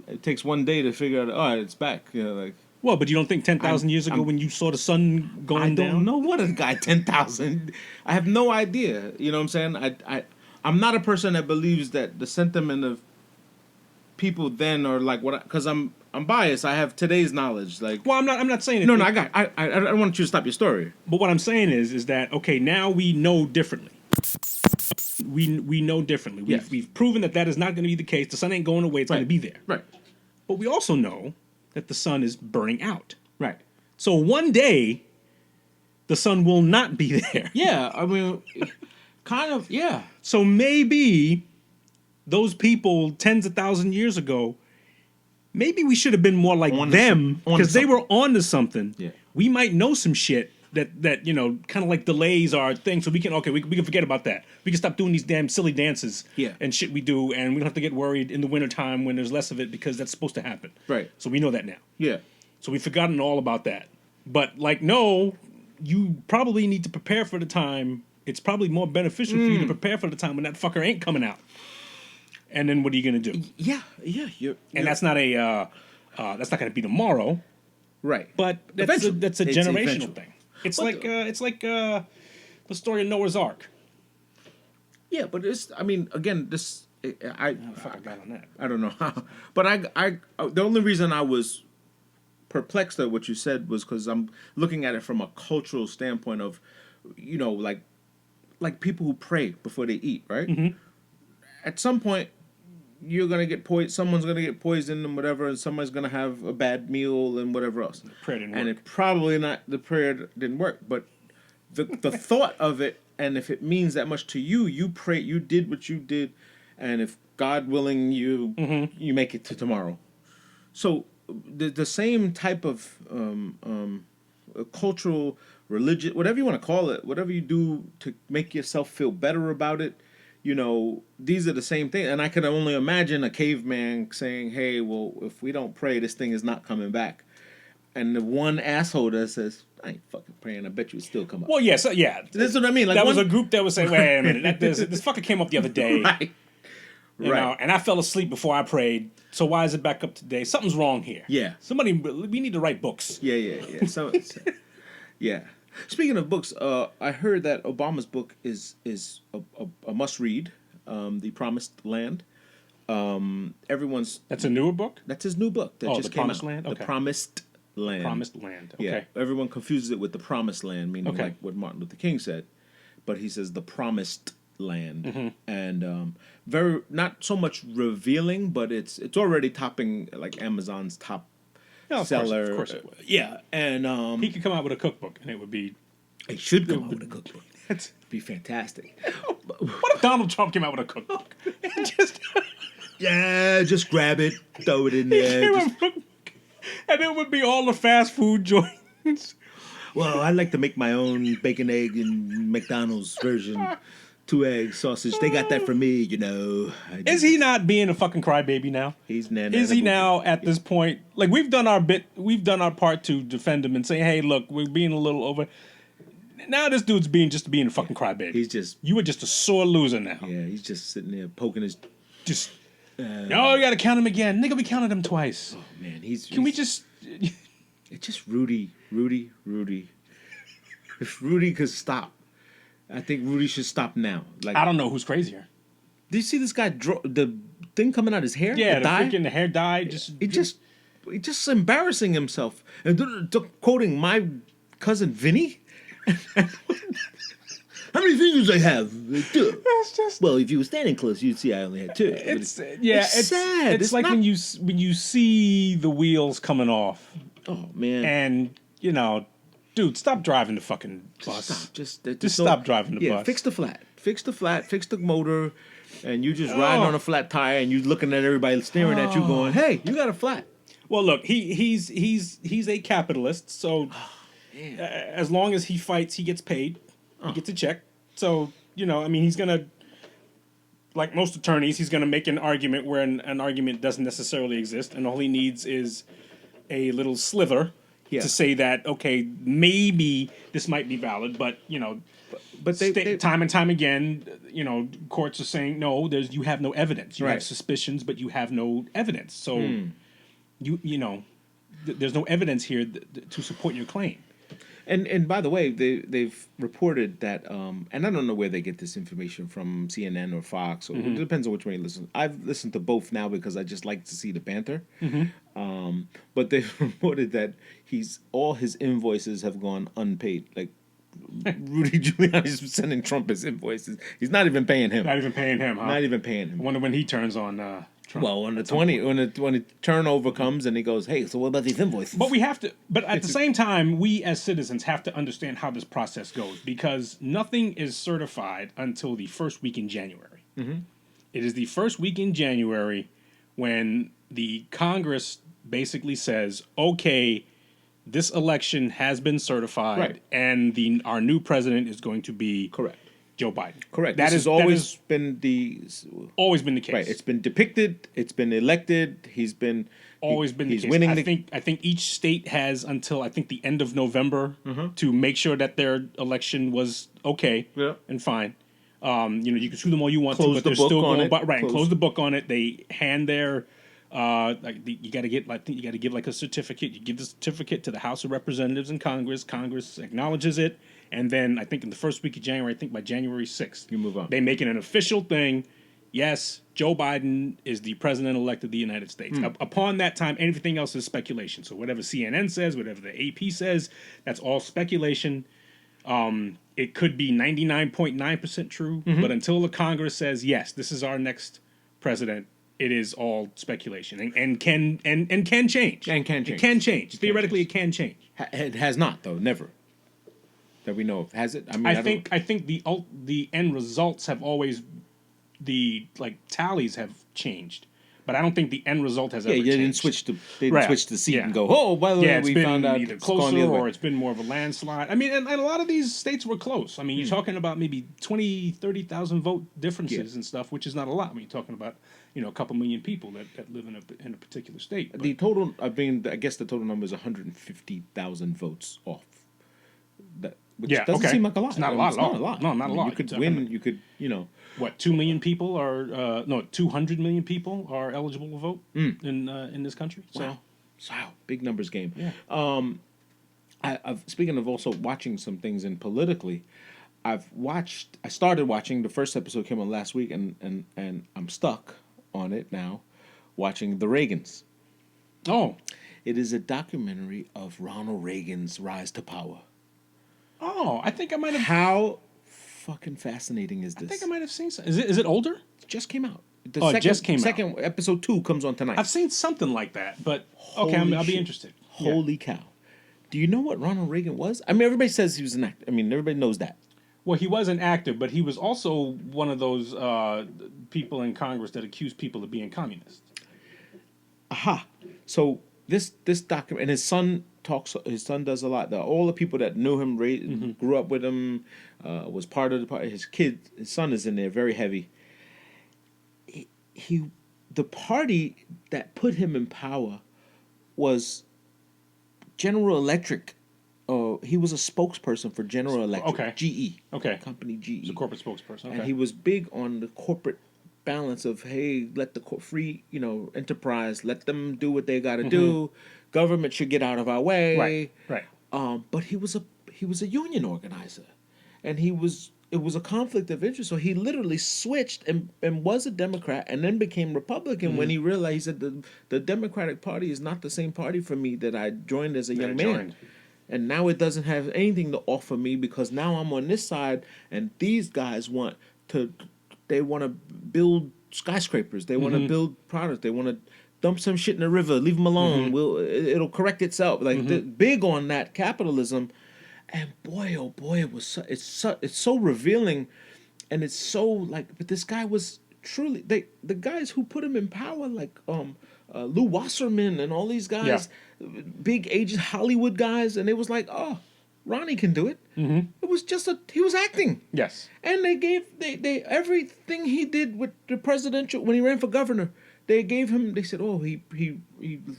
It takes one day to figure out. Oh, it's back. Well, but you don't think 10,000 years ago when you saw the sun going down? I don't know what a guy 10,000. I have no idea. You know what I'm saying? I'm not a person that believes that the sentiment of people then are like what, because I'm biased. I have today's knowledge. Like, well, I'm not saying it. No, I don't want you to stop your story. But what I'm saying is that okay, now we know differently. We know differently. We've proven that is not going to be the case. The sun ain't going away. It's going to be there. Right. But we also know that the sun is burning out. Right. So one day, the sun will not be there. Yeah, I mean, kind of, yeah. So maybe those people tens of thousands of years ago, maybe we should have been more like them because they were on to something. Yeah. We might know some shit that kind of like delays our thing, so we can forget about that. We can stop doing these damn silly dances and shit we do, and we don't have to get worried in the wintertime when there's less of it because that's supposed to happen. Right. So we know that now. Yeah. So we've forgotten all about that. But no, you probably need to prepare for the time. It's probably more beneficial for you to prepare for the time when that fucker ain't coming out. And then what are you gonna do? Yeah. And that's not that's not gonna be tomorrow. Right. But that's a generational eventual. thing. It's like the story of Noah's Ark. Yeah, but it's. I mean, again, this. I got on that. I don't know how, but I the only reason I was perplexed at what you said was because I'm looking at it from a cultural standpoint of, like people who pray before they eat, right? Mm-hmm. At some point, you're gonna get someone's gonna get poisoned and whatever, and somebody's gonna have a bad meal and whatever else. The prayer didn't work. And it probably not the prayer didn't work, but the thought of it, and if it means that much to you, you pray, you did what you did, and if God willing, you make it to tomorrow. So the same type of cultural, religious, whatever you want to call it, whatever you do to make yourself feel better about it. These are the same thing. And I can only imagine a caveman saying, hey, well, if we don't pray, this thing is not coming back. And the one asshole that says, I ain't fucking praying, I bet you it'll still come up. Well, yes, yeah. That's what I mean. Like that was a group that was saying, wait a minute, this fucker came up the other day. Right. You know, and I fell asleep before I prayed. So why is it back up today? Something's wrong here. Yeah. We need to write books. Yeah. So, yeah. Speaking of books, I heard that Obama's book is a must read. The Promised Land. That's a newer book? That's his new book that just The came Promised out. Land? Okay. The Promised Land. Promised Land. Okay. Yeah. Everyone confuses it with the Promised Land, meaning like what Martin Luther King said, but he says the Promised Land, and very not so much revealing, but it's already topping like Amazon's top seller. Of course it would. Yeah, and He could come out with a cookbook, and it would be. He should come out with a cookbook. It'd be fantastic. What if Donald Trump came out with a cookbook? Just grab it, throw it in there. And it would be all the fast food joints. Well, I like to make my own bacon, egg, and McDonald's version. 2 egg sausage. They got that for me, you know. Is he not being a fucking crybaby now? He's nana. Is he now at this point? Like, we've done our part to defend him and say, hey, look, we're being a little over. Now this dude's being a fucking crybaby. You were just a sore loser now. Yeah, he's just sitting there poking his. No, you got to count him again, nigga. We counted him twice. Oh man, Can we just? It's just Rudy. If Rudy could stop, I think Rudy should stop now. Like, I don't know who's crazier. Did you see this guy the thing coming out his hair? Yeah, the hair dye. Just embarrassing himself and quoting my cousin Vinny. How many fingers I have? It's just, well, if you were standing close, you'd see I only had 2. It's sad. It's like when you see the wheels coming off. Oh man! And dude, stop driving the fucking bus. Just stop driving the bus. Fix the flat. Fix the motor, and you just riding on a flat tire, and you looking at everybody staring at you, going, "Hey, you got a flat." Well, look, he's a capitalist, so as long as he fights, he gets paid. He gets a check. So he's gonna, like most attorneys, he's gonna make an argument where an argument doesn't necessarily exist, and all he needs is a little slither to say that, okay, maybe this might be valid, but they time and time again, courts are saying no. You have no evidence. You have suspicions, but you have no evidence. So there's no evidence here to support your claim. And by the way, they've reported that, and I don't know where they get this information from, CNN or Fox, or it depends on which way you listen. I've listened to both now because I just like to see the banter. But they've reported that all his invoices have gone unpaid. Like Rudy Giuliani's sending Trump his invoices. He's not even paying him. Not even paying him, huh? Not even paying him. I wonder when he turns on Trump. Well, when the turnover comes and he goes, hey, so what about these invoices? But at the same time, we as citizens have to understand how this process goes, because nothing is certified until the first week in January. It is the first week in January when the Congress basically says, okay, this election has been certified, and our new president is going to be Joe Biden. Correct. That has always been the case. Right. It's been depicted. It's been elected. He's been the case. Winning. I think each state has until the end of November to make sure that their election was okay and fine. You can sue them all you want to, but they're still going close the book on it. They hand their you got to get. I think you got to give like a certificate. You give the certificate to the House of Representatives and Congress. Congress acknowledges it. And then I think in the first week of January, I think by January 6th, you move on. They make it an official thing. Yes, Joe Biden is the president-elect of the United States. Upon that time, everything else is speculation. So whatever CNN says, whatever the AP says, that's all speculation. It could be 99.9% true, but until the Congress says, yes, this is our next president, it is all speculation and can change. And can change. It can change. Theoretically, it can change. It has not, though. Never. That we know of. Has it? I think the end results have always tallies have changed, but I don't think the end result has ever changed. They didn't switch the seat and go, oh, by the way, we found out either closer or it's been more of a landslide. I mean, and a lot of these states were close. I mean, you're talking about maybe 20, 30,000 vote differences and stuff, which is not a lot. I mean, you're talking about a couple million people that live in a particular state. But the total, I guess the total number is 150,000 votes off. Which doesn't seem like a lot. It's not a lot at all. No, not a lot. You could win. You could, What, 2 million people are 200 million people are eligible to vote in this country. Wow, big numbers game. Yeah. I've speaking of also watching some things in politically, I started watching the first episode came on last week, and I'm stuck on it now, watching the Reagans. Oh, it is a documentary of Ronald Reagan's rise to power. Oh, I think I might have. How fucking fascinating is this? I think I might have seen something. Is it older? It just came out. It just came out. Second episode 2 comes on tonight. I've seen something like that, but okay, I'll be interested. Holy cow! Do you know what Ronald Reagan was? I mean, everybody says he was an actor. I mean, everybody knows that. Well, he was an actor, but he was also one of those people in Congress that accused people of being communists. Aha! So this document, and his son talks. His son does a lot. All the people that knew him, grew up with him, was part of the party. His son is in there, very heavy. The party that put him in power was General Electric. He was a spokesperson for General Electric, GE. Okay. Company GE. He's a corporate spokesperson. Okay. And he was big on the corporate balance of, hey, let the free, enterprise, let them do what they got to do. Government should get out of our way. Right. But he was a union organizer, and it was a conflict of interest. So he literally switched and was a Democrat and then became Republican when he realized that the Democratic Party is not the same party for me that I joined as a young man. And now it doesn't have anything to offer me because now I'm on this side and these guys want to build skyscrapers. They want to build products. They want to dump some shit in the river, leave them alone. It'll correct itself. Like big on that capitalism. And boy, oh boy, it's so revealing, and it's so like. But this guy was truly the guys who put him in power, like Lou Wasserman and all these guys, big aged Hollywood guys, and it was like, oh, Ronnie can do it. It was just he was acting. Yes. And they everything he did with the presidential when he ran for governor. They gave him. They said, "Oh, he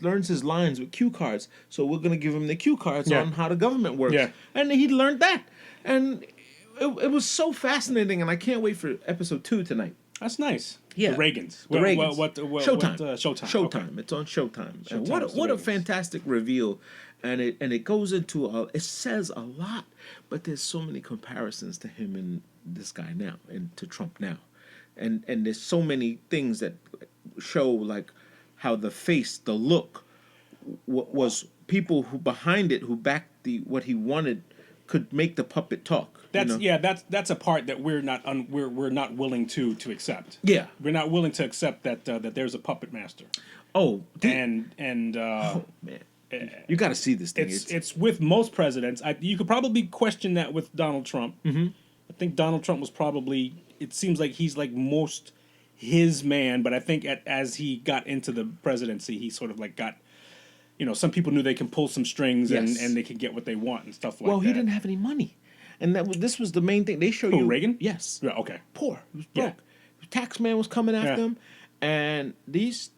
learns his lines with cue cards, so we're gonna give him the cue cards on how the government works." Yeah. And he learned that, and it was so fascinating, and I can't wait for episode 2 tonight. That's nice. Yeah. The Reagans. The Reagans. What, Showtime. Showtime. Showtime. Okay. It's on Showtime. Showtime And is what the a Reagans. fantastic reveal, and it goes into it says a lot, but there's so many comparisons to him and this guy now, and to Trump now, and there's so many things that show like how the face, the look, was people who behind it, who backed what he wanted, could make the puppet talk. That's a part that we're not we're not willing to accept. Yeah, we're not willing to accept that that there's a puppet master. Oh, and oh man, you got to see this thing. It's with most presidents. You could probably question that with Donald Trump. I think Donald Trump was probably. It seems like he's like most his man, but I think as he got into the presidency, he sort of like got, some people knew they can pull some strings and they can get what they want and stuff like that. Well, he didn't have any money, and this was the main thing. They show you Reagan? Yes. Yeah, okay. Poor. He was broke. Tax man was coming after him, and these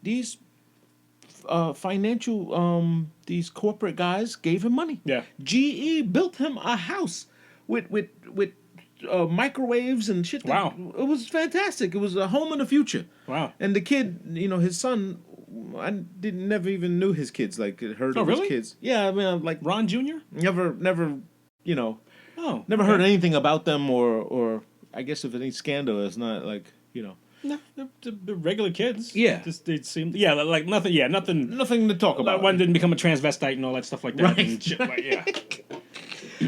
financial these corporate guys gave him money. Yeah. GE built him a house with microwaves and shit. Wow. It was fantastic. It was a home of the future. Wow. And the kid, his son, I never even knew his kids. Like heard of his kids. Yeah, I mean, like Ron Jr. Never, never heard anything about them or I guess if any scandal, it's not like No, they're regular kids. Yeah. Just they seemed like nothing. Yeah, nothing. Nothing to talk about. One didn't become a transvestite and all that stuff like that. Right. And shit,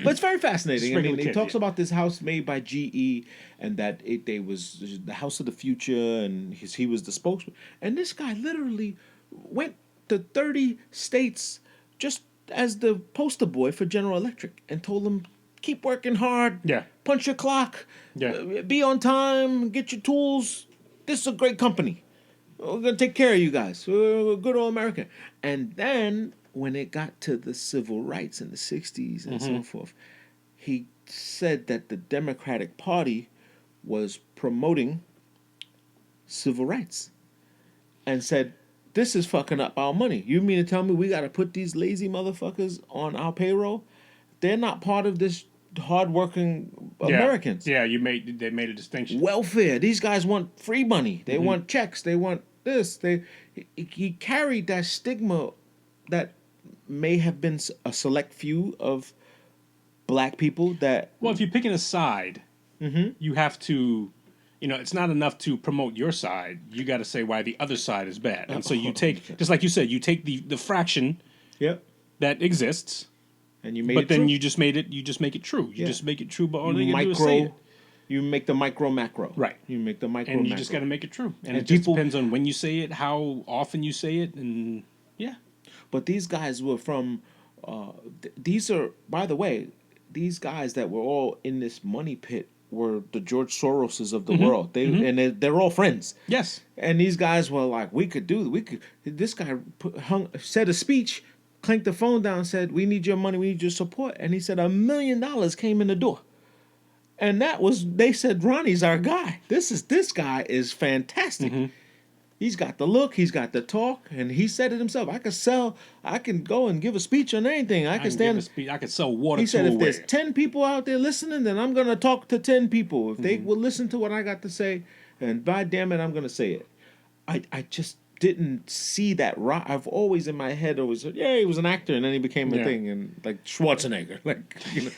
But it's very fascinating. I mean, kid, he talks about this house made by GE and that they was the house of the future, and he was the spokesman. And this guy literally went to 30 states just as the poster boy for General Electric and told them, keep working hard. Yeah. Punch your clock. Yeah. Be on time. Get your tools. This is a great company. We're going to take care of you guys. We're good old America. And then when it got to the civil rights in the 60s and so forth, he said that the Democratic Party was promoting civil rights and said, this is fucking up our money. You mean to tell me we got to put these lazy motherfuckers on our payroll? They're not part of this hardworking Americans. Yeah, they made a distinction. Welfare. These guys want free money. They want checks. They want this. He carried that stigma that may have been a select few of black people that. Well, if you're picking a side, you have to. It's not enough to promote your side. You got to say why the other side is bad. And so you take, just like you said, you take the fraction that exists. And you made but it then true. you just make it true. You just make it true, but all you do is say it. You make the Mico-Macro. Right. You make the Mico-Macro. And you just got to make it true. And it people, just depends on when you say it, how often you say it, and yeah. But these guys were from, these are, by the way, these guys that were all in this money pit were the George Soroses of the world. They're all friends. Yes. And these guys were like, this guy said a speech clanked the phone down and said, "We need your money. We need your support." And he said $1 million came in the door. And they said, "Ronnie's our guy. This guy is fantastic. He's got the look, he's got the talk," and he said it himself. I can go and give a speech on anything. I can stand. Give a speech. I could sell water. He said, to "If there's 10 people out there listening, then I'm gonna talk to 10 people. If they will listen to what I got to say, and by damn it, I'm gonna say it." I just didn't see that. I've always in my head always said, "Yeah, he was an actor, and then he became a thing," and like Schwarzenegger, like you know.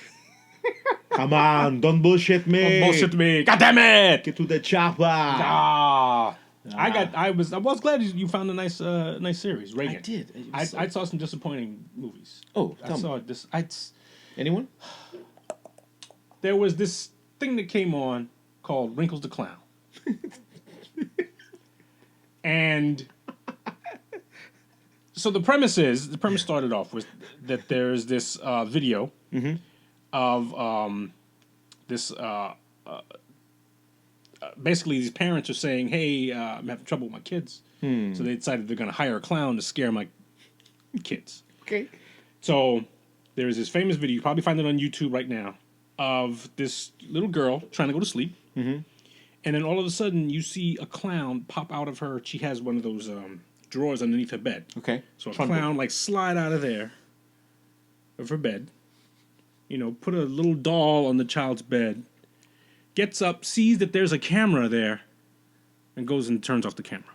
Come on, don't bullshit me. Don't bullshit me. God damn it! Get to the chopper. I was glad you found a nice series. Reagan. I did. I saw some disappointing movies. Oh, I saw this. Anyone? There was this thing that came on called Wrinkles the Clown, and so the premise started off with that there's this video of this. Basically, these parents are saying, "Hey, I'm having trouble with my kids," so they decided they're going to hire a clown to scare my kids. Okay. So there is this famous video. You probably find it on YouTube right now of this little girl trying to go to sleep, and then all of a sudden you see a clown pop out of her. She has one of those drawers underneath her bed. Okay. So a clown like slide out of there, of her bed. You know, put a little doll on the child's bed. Gets up, sees that there's a camera there, and goes and turns off the camera.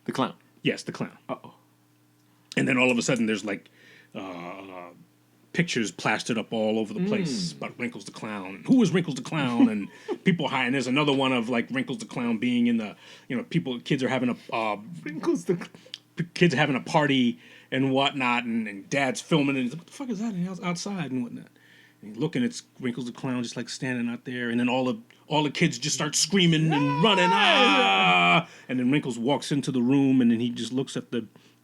The clown. Yes, the clown. Uh-oh. And then all of a sudden there's like pictures plastered up all over the place about Wrinkles the Clown. And who is Wrinkles the Clown? And people hiding. There's another one of like Wrinkles the Clown being in the, you know, kids are having a kids are having a party and whatnot, and dad's filming, and he's like, what the fuck is that? And he's outside and whatnot. And looking, it's Wrinkles the Clown just like standing out there, and then all the kids just start screaming and running, and then Wrinkles walks into the room, and then he just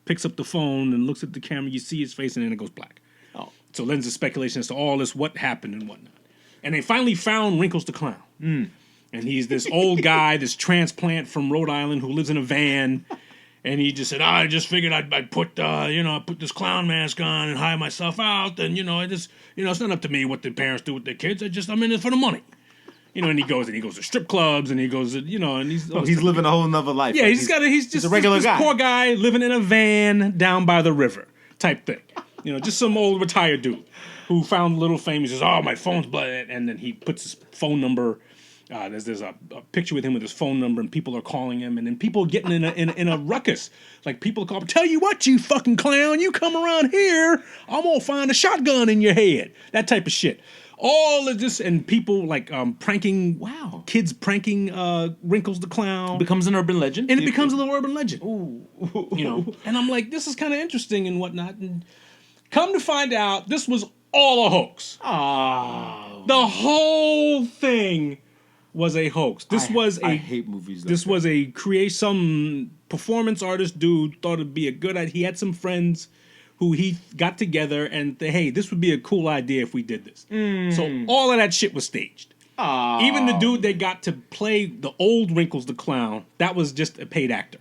picks up the phone and looks at the camera. You see his face, and then it goes black. Oh, so lends a speculation as to all this, what happened and whatnot. And they finally found Wrinkles the Clown, and he's this old guy, this transplant from Rhode Island who lives in a van. And he just said, I just figured I'd put, I put this clown mask on and hire myself out. And, it's not up to me what the parents do with their kids. I'm in it for the money. And he goes to strip clubs, and he goes, and he's living a whole nother life. Yeah, he's just a regular guy. Poor guy living in a van down by the river type thing. Just some old retired dude who found a little fame. He says, oh, my phone's blood. And then he puts his phone number. There's a picture with him with his phone number, and people are calling him, and then people are getting in a ruckus. Like, people call, tell you what, you fucking clown, you come around here, I'm gonna find a shotgun in your head. That type of shit. All of this, and people like pranking, kids pranking Wrinkles the Clown. Becomes an urban legend. And it becomes a little urban legend. Ooh. And I'm like, this is kind of interesting and whatnot. And come to find out, this was all a hoax. Oh. The whole thing was a hoax. I hate movies. This was some performance artist dude thought it'd be a good idea. He had some friends who he got together and hey, this would be a cool idea if we did this. So all of that shit was staged. Oh. Even the dude they got to play the old Wrinkles the Clown, that was just a paid actor.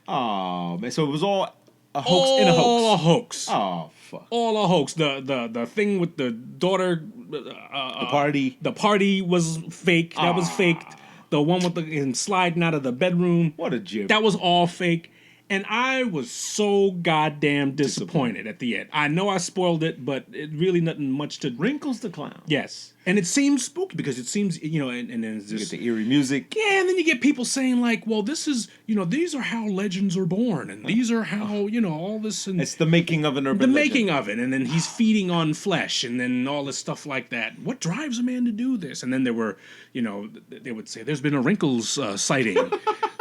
Oh man, so it was all a hoax in a hoax. All a hoax. Oh fuck. All a hoax. The thing with the daughter. The party was fake. That was faked. The one with him sliding out of the bedroom. What a jib. That was all fake. And I was so goddamn disappointed at the end. I know I spoiled it, but it really nothing much to... Wrinkles the Clown. Yes. And it seems spooky because it seems, and then there's this... You get the eerie music. Yeah, and then you get people saying like, well, this is, these are how legends are born. And these are how, all this... And it's the making of an urban legend. The making of it. And then he's feeding on flesh and then all this stuff like that. What drives a man to do this? And then there were, they would say, there's been a Wrinkles sighting.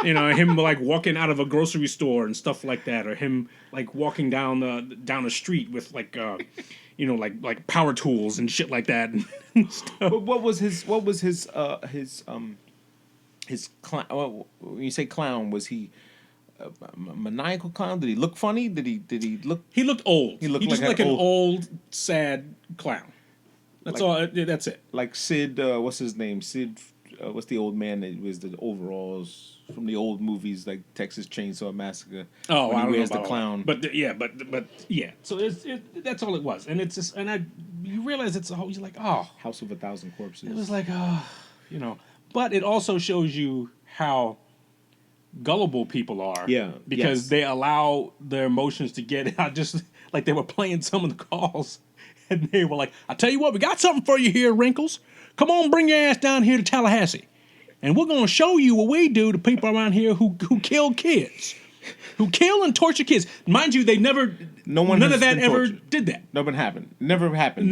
Him like walking out of a grocery store and stuff like that, or him like walking down the street with like like power tools and shit like that. And stuff. But what was his clown? Well, when you say clown, was he a maniacal clown? Did he look funny? Did he look? He looked old. He looked like an old sad clown. That's all. That's it. Like Sid. What's his name? Sid. what's the old man that was the overalls from the old movies like Texas Chainsaw Massacre? Oh, when I he don't know wears about the all clown. that. But yeah. So that's all it was, and it's just you realize it's a whole. You're like, oh, House of a Thousand Corpses. it was like, oh, you know. But it also shows you how gullible people are. Yeah, because yes. they allow their emotions to get out. Just like they were playing some of the calls, and they were like, "I tell you what, we got something for you here, Wrinkles. Come on, bring your ass down here to Tallahassee, and we're gonna show you what we do to people around here who kill kids, who kill and torture kids. Mind you, they never, none has of that been ever tortured. did that. Never happened. Never happened.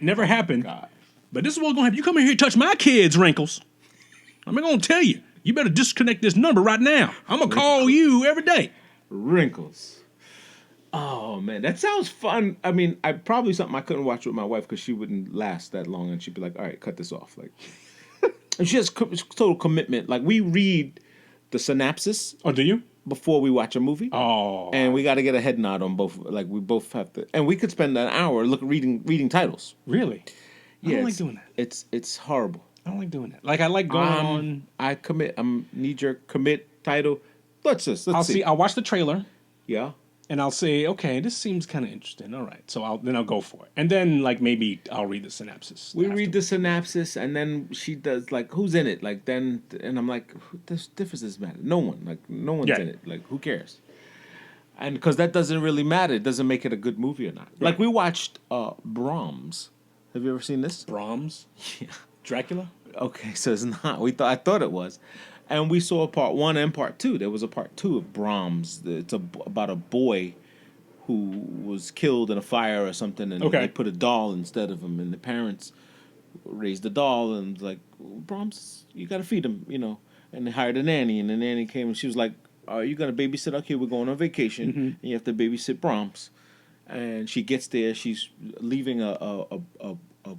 Never happened. God. But this is what's gonna happen. You come in here and touch my kids, Wrinkles. I'm gonna tell you. You better disconnect this number right now. I'm gonna call you every day. Wrinkles. Oh man, that sounds fun. I mean, I probably something I couldn't watch with my wife because she wouldn't last that long, and she'd be like, "All right, cut this off." Like, and she has total commitment. Like, we read the synopsis. Oh, do you? Before we watch a movie. Oh. And we got to get a head nod on both. Like, we both have to, and we could spend an hour reading titles. Really? I Yeah, don't like doing that. It's horrible. I don't like doing that. Like I like going on. I commit. I'm knee jerk commit title. Let's see. I'll watch the trailer. Yeah. And I'll say, okay, this seems kind of interesting. All right, so I'll go for it, and then like maybe I'll read the synopsis. We read the synopsis, and then she does like, who's in it? Like then, and I'm like, this difference matter. No one. Like no one's in it. Like who cares? And because that doesn't really matter. It doesn't make it a good movie or not. Right. Like we watched Brams. Have you ever seen this? Brahms, Yeah. Dracula. Okay, so it's not. I thought it was, and we saw part 1 and part 2. There was a part 2 of Brahms. It's about a boy who was killed in a fire or something, and they put a doll instead of him, and the parents raised the doll, and was like, Brahms, you gotta feed him, you know. And they hired a nanny, and the nanny came, and she was like, "Are you gonna babysit? Okay, we're going on vacation, and you have to babysit Brahms." And she gets there. She's leaving a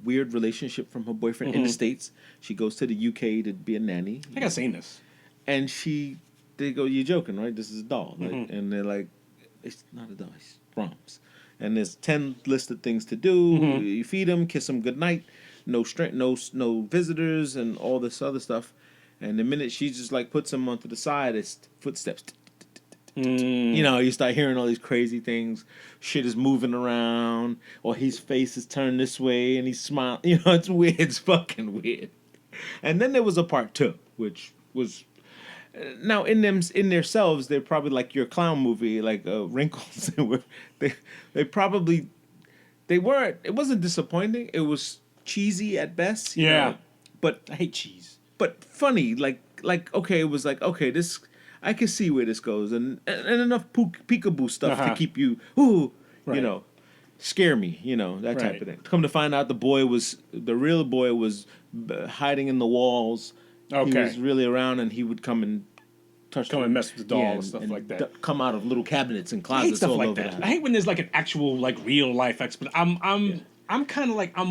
weird relationship from her boyfriend in the States. She goes to the UK to be a nanny. I think I've seen this. And they go, "You're joking, right? This is a doll." Like, and they're like, "It's not a doll. It's Brahms." And there's 10 listed things to do. You feed him, kiss him goodnight, no visitors, and all this other stuff. And the minute she just like puts him onto the side, it's footsteps. You know, you start hearing all these crazy things. Shit is moving around, or his face is turned this way, and he's smiling. You know, it's weird. It's fucking weird. And then there was a part 2, which was now in themselves, they're probably like your clown movie, like Wrinkles. They probably weren't. It wasn't disappointing. It was cheesy at best. You know? But I hate cheese. But funny, like okay, it was like okay, this. I can see where this goes, and enough peekaboo stuff to keep you, you know, scare me, you know, that type of thing. Come to find out, the real boy was hiding in the walls. Okay. He was really around, and he would come and and mess with the doll and stuff like that. Come out of little cabinets and closets all over that. I hate when there's like an actual like real life explanation. I'm kind of like I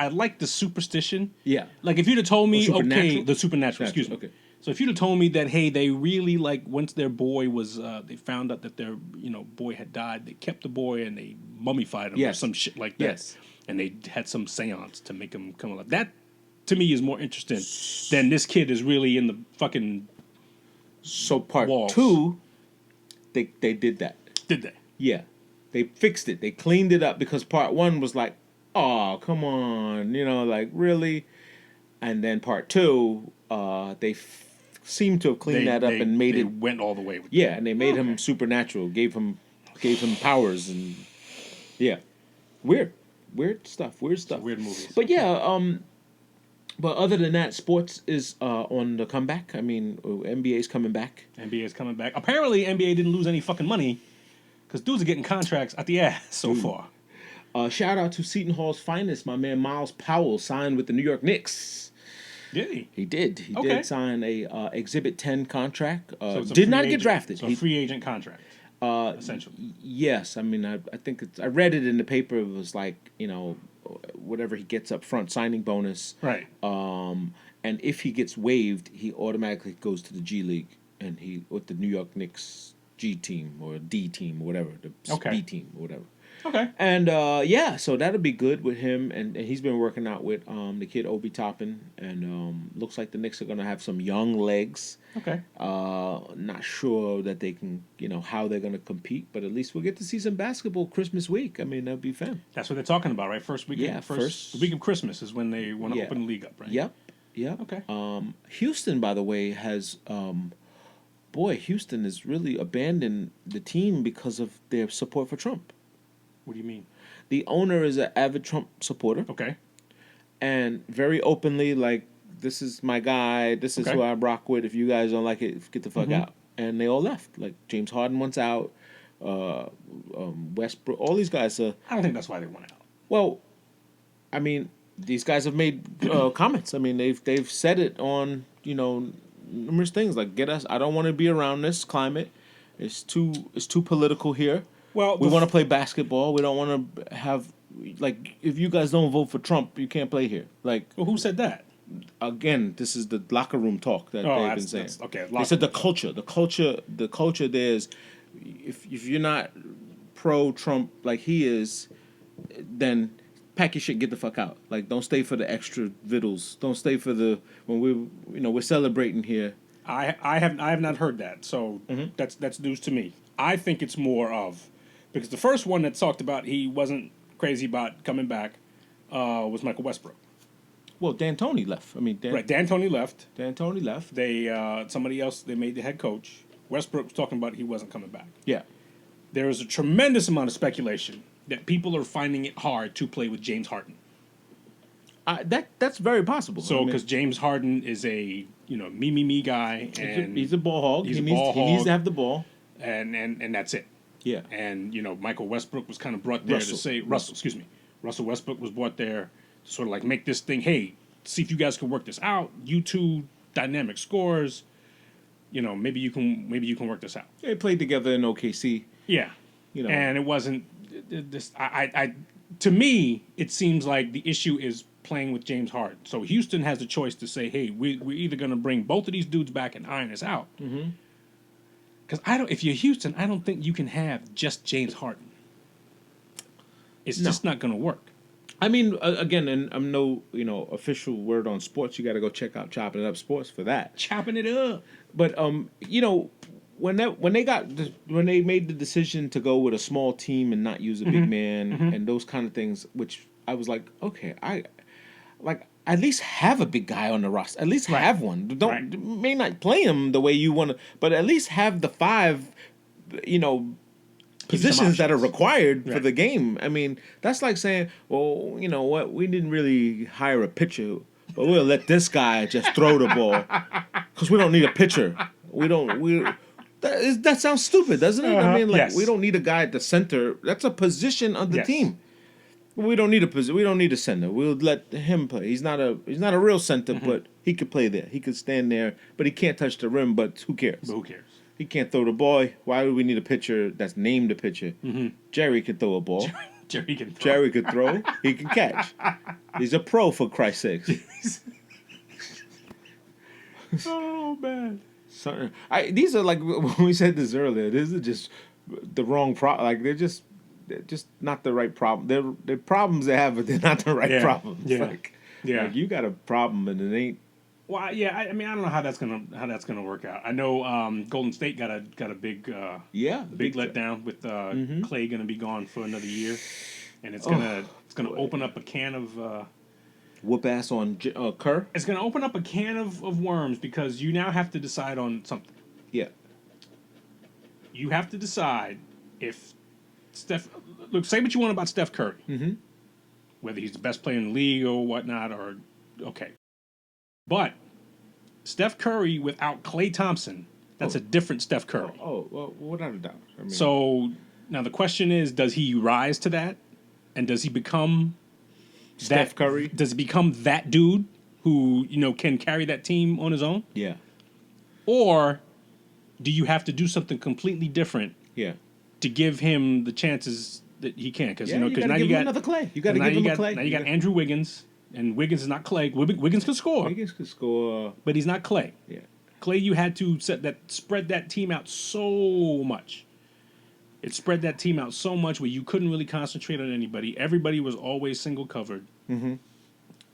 like the superstition. Yeah. Like if you'd have told me, the supernatural, excuse me. Okay. So if you'd have told me that, hey, they really like once their boy was, they found out that their boy had died, they kept the boy and they mummified him or some shit like that. Yes. And they had some seance to make him come alive. That to me is more interesting than this kid is really in the fucking. So part walls. 2, they did that. Did they? Yeah, they fixed it. They cleaned it up because part 1 was like, oh come on, like really, and then part 2, they seemed to have cleaned that up and made it went all the way with that. And they made him supernatural, gave him powers, and weird stuff. Weird movies. But but other than that, sports is on the comeback. I mean, NBA's coming back. Apparently NBA didn't lose any fucking money because dudes are getting contracts at the ass so far. Shout out to Seton Hall's finest, my man Miles Powell signed with the New York Knicks. Did he? He did. He did sign a Exhibit 10 contract. So did not get drafted. So a free agent contract, essentially. Yes. I mean, I think I read it in the paper. It was like, whatever he gets up front, signing bonus. Right. And if he gets waived, he automatically goes to the G League, and he with the New York Knicks G team or D team or whatever, the B team or whatever. Okay. And so that'll be good with him, and he's been working out with the kid Obi Toppin, and looks like the Knicks are gonna have some young legs. Okay. Not sure that they can, how they're gonna compete, but at least we'll get to see some basketball Christmas week. I mean, that'll be fun. That's what they're talking about, right? First week. Yeah, the week of Christmas is when they want to open the league up, right? Yep. Okay. Houston, by the way, has Houston has really abandoned the team because of their support for Trump. What do you mean? The owner is an avid Trump supporter. Okay. And very openly, like, this is my guy. This is who I rock with. If you guys don't like it, get the fuck out. And they all left. Like, James Harden wants out. Westbrook. All these guys are... I don't think that's why they want out. Well, I mean, these guys have made comments. I mean, they've said it on, numerous things. Like, get us... I don't want to be around this climate. It's too political here. Well, we want to play basketball. We don't want to have... Like, if you guys don't vote for Trump, you can't play here. Like... Well, who said that? Again, this is the locker room talk that they've been saying. Okay, they said the culture there's... If you're not pro-Trump like he is, then pack your shit, get the fuck out. Like, don't stay for the extra vittles. Don't stay for the... When we're celebrating here. I have not heard that, so that's news to me. I think it's more of... Because the first one that talked about he wasn't crazy about coming back was Michael Westbrook. Well, D'Antoni left. I mean, D'Antoni left. D'Antoni left. They somebody else, they made the head coach. Westbrook was talking about he wasn't coming back. Yeah. There is a tremendous amount of speculation that people are finding it hard to play with James Harden. That's very possible. So, because James Harden is a me guy, and he's a ball hog. He needs to have the ball, and that's it. Yeah. And Michael Westbrook was kind of brought there to say Russell Westbrook was brought there to sort of like make this thing. Hey, see if you guys can work this out. You two dynamic scores. Maybe you can work this out. They played together in OKC. Yeah. And it wasn't this. To me, it seems like the issue is playing with James Harden. So Houston has a choice to say, hey, we're either going to bring both of these dudes back and iron this out. Because if you're Houston, I don't think you can have just James Harden. It's just not going to work. I mean, again, and I'm no official word on sports. You got to go check out Chopping It Up Sports for that. Chopping it up. But when they made the decision to go with a small team and not use a big man and those kind of things, which I was like, okay, at least have a big guy on the roster. At least have one. May not play him the way you want to, but at least have the 5, positions that are required for the game. I mean, that's like saying, well, you know what? We didn't really hire a pitcher, but we'll let this guy just throw the ball because we don't need a pitcher. That sounds stupid, doesn't it? I mean, we don't need a guy at the center. That's a position of the team. We don't need a center. We'll let him play. He's not a real center, but he could play there. He could stand there, but he can't touch the rim. But who cares? He can't throw the ball. Why would we need a pitcher that's named a pitcher? Jerry can throw a ball. Jerry can throw. Jerry could throw. He can catch. He's a pro, for Christ's sakes. Oh man. These are like when we said this earlier. These are just the wrong problem. Like they're just not the right problem. They're problems they have, but they're not the right problems. Yeah. Like you got a problem and it ain't. Well, yeah. I mean, I don't know how that's gonna work out. I know Golden State got a big big letdown with Clay gonna be gone for another year, and it's gonna open up a can of. Whoop ass on Kerr. It's going to open up a can of worms because you now have to decide on something. Yeah. You have to decide if Steph... Look, say what you want about Steph Curry. Whether he's the best player in the league or whatnot, or... Okay. But Steph Curry without Klay Thompson, that's a different Steph Curry. Well, without a doubt. I mean, so, now the question is, does he rise to that? And does he become... Steph Curry? Does he become that dude who, can carry that team on his own? Yeah. Or do you have to do something completely different to give him the chances that he can? Because now you got another Clay. You got to give him a Clay. Now you got Andrew Wiggins, and Wiggins is not Clay. Wiggins can score. Wiggins can score. But he's not Clay. Yeah. Clay, you had to spread that team out so much. It spread that team out so much where you couldn't really concentrate on anybody. Everybody was always single covered, and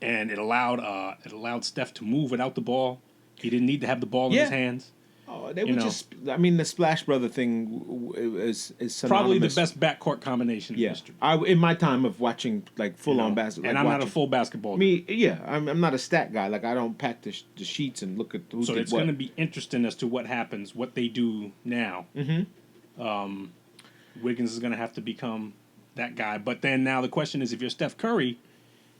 it allowed Steph to move without the ball. He didn't need to have the ball in his hands. Oh, they were just. I mean, the Splash Brother thing is synonymous. Probably the best backcourt combination in history. In my time of watching like full on basketball, and I'm not a full basketball guy. I'm not a stat guy. Like I don't pack the sheets and look at who so did it's what. going to be interesting as to what happens, what they do now. Wiggins is going to have to become that guy. But then now the question is, if you're Steph Curry,